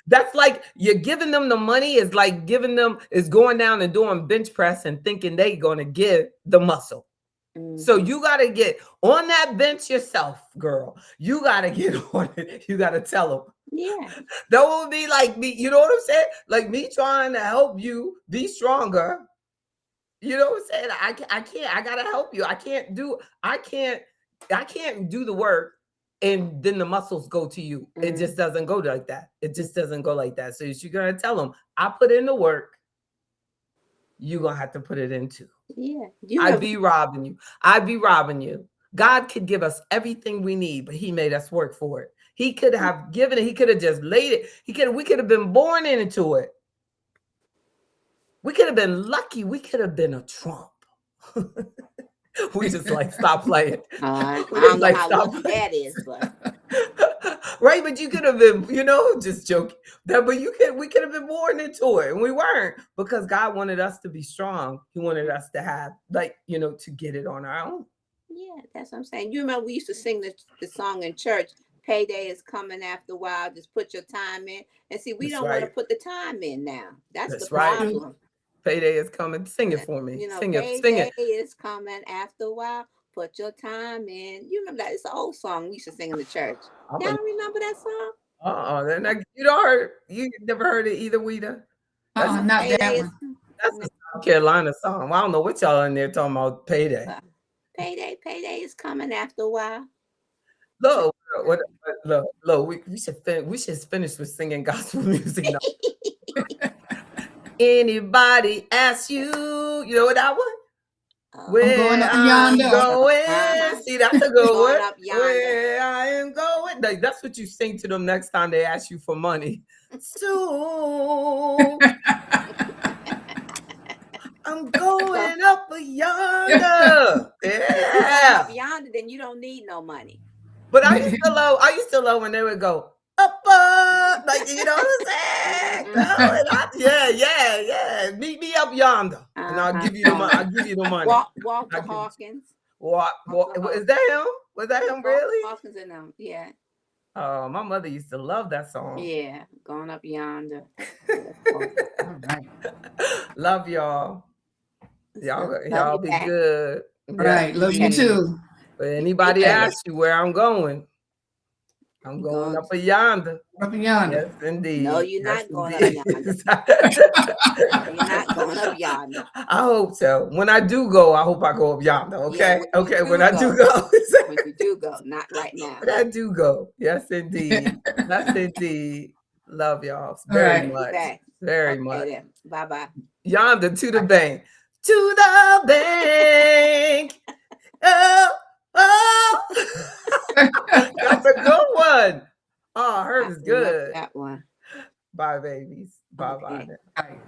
[SPEAKER 1] That's like you're giving them the money is like going down and doing bench press and thinking they're going to give the muscle. So
[SPEAKER 2] Mhm.
[SPEAKER 1] you got to get on that bench yourself, girl. You got to get on it. You got to tell them.
[SPEAKER 2] Yeah.
[SPEAKER 1] That would be like me. You know what I'm saying? Like me trying to help you be stronger. You know what I'm saying? I can't. I gotta help you. I can't do the work and then the muscles go to you. It just doesn't go like that. It just doesn't go like that. So you're gonna tell them, I put in the work. You're gonna have to put it into.
[SPEAKER 2] Yeah.
[SPEAKER 1] I'd be robbing you. I'd be robbing you. God could give us everything we need, but he made us work for it. He could have given it. He could have just laid it. We could have been born into it. We could have been lucky. We could have been a Trump. We just like stop playing.
[SPEAKER 2] I
[SPEAKER 1] We
[SPEAKER 2] don't
[SPEAKER 1] just
[SPEAKER 2] know
[SPEAKER 1] like
[SPEAKER 2] how
[SPEAKER 1] stop
[SPEAKER 2] lucky
[SPEAKER 1] playing.
[SPEAKER 2] that is, but
[SPEAKER 1] Right, but you could have been, just joking. But we could have been born into it, and we weren't, because God wanted us to be strong. He wanted us to have, to get it on our own.
[SPEAKER 2] yeah, that's what I'm saying. You remember we used to sing the song in church, payday is coming after a while, just put your time in. And see, we
[SPEAKER 1] That's
[SPEAKER 2] don't want to
[SPEAKER 1] right.
[SPEAKER 2] put the time in now. That's
[SPEAKER 1] That's
[SPEAKER 2] the
[SPEAKER 1] right.
[SPEAKER 2] problem.
[SPEAKER 1] Payday is coming. Sing it for me. Sing it. Sing
[SPEAKER 2] Payday
[SPEAKER 1] it.
[SPEAKER 2] is coming after a while, put your time in. You remember that? It's an old song we used to sing in the church. Y'all don't remember that song?
[SPEAKER 1] Then you don't heard. You never heard it either, Weeda.
[SPEAKER 3] Not
[SPEAKER 2] Payday
[SPEAKER 3] that
[SPEAKER 2] is
[SPEAKER 3] one.
[SPEAKER 1] That's a South Carolina song. Well, I don't know what y'all in there talking about. Payday.
[SPEAKER 2] Payday is coming after a while.
[SPEAKER 1] Look, we should finish with singing gospel music now. Anybody ask you? You know what that one? Where
[SPEAKER 3] going up
[SPEAKER 1] I'm
[SPEAKER 3] yonder.
[SPEAKER 1] going. See, that's a good
[SPEAKER 2] Going
[SPEAKER 1] one.
[SPEAKER 2] up yonder.
[SPEAKER 1] Where I am going. Like, that's what you sing to them next time they ask you for money. Soon I'm going up yonder. Yeah.
[SPEAKER 2] Up yonder, then you don't need no money.
[SPEAKER 1] But I used to love when they would go up, like, you know what I'm saying? Yeah. Meet me up yonder, and I'll give you the money. I'll give you the money.
[SPEAKER 2] Walter Hawkins.
[SPEAKER 1] Walk. Is that him? Was that him really?
[SPEAKER 2] Hawkins and them. Yeah.
[SPEAKER 1] Oh, my mother used to love that song.
[SPEAKER 2] Yeah, going up yonder.
[SPEAKER 3] All right.
[SPEAKER 1] Love y'all. Y'all be good.
[SPEAKER 3] All right. Love you too.
[SPEAKER 1] But anybody ask you where I'm going, I'm going up yonder.
[SPEAKER 3] Up yonder.
[SPEAKER 1] Yes, indeed.
[SPEAKER 2] No, you're not going up yonder. You're not going up yonder.
[SPEAKER 1] I hope so. When I do go, I hope I go up yonder. Okay.
[SPEAKER 2] Yeah,
[SPEAKER 1] When I do go.
[SPEAKER 2] When you do go, not right now.
[SPEAKER 1] When I do go. Yes, indeed. Yes, indeed. Love y'all
[SPEAKER 3] Very
[SPEAKER 1] much.
[SPEAKER 2] Okay.
[SPEAKER 1] Very much.
[SPEAKER 2] Bye bye.
[SPEAKER 1] Yonder to the bank. To the bank. Oh. That's a good one. Oh, hers is good.
[SPEAKER 2] That one.
[SPEAKER 1] Bye, babies. Bye.
[SPEAKER 3] Right.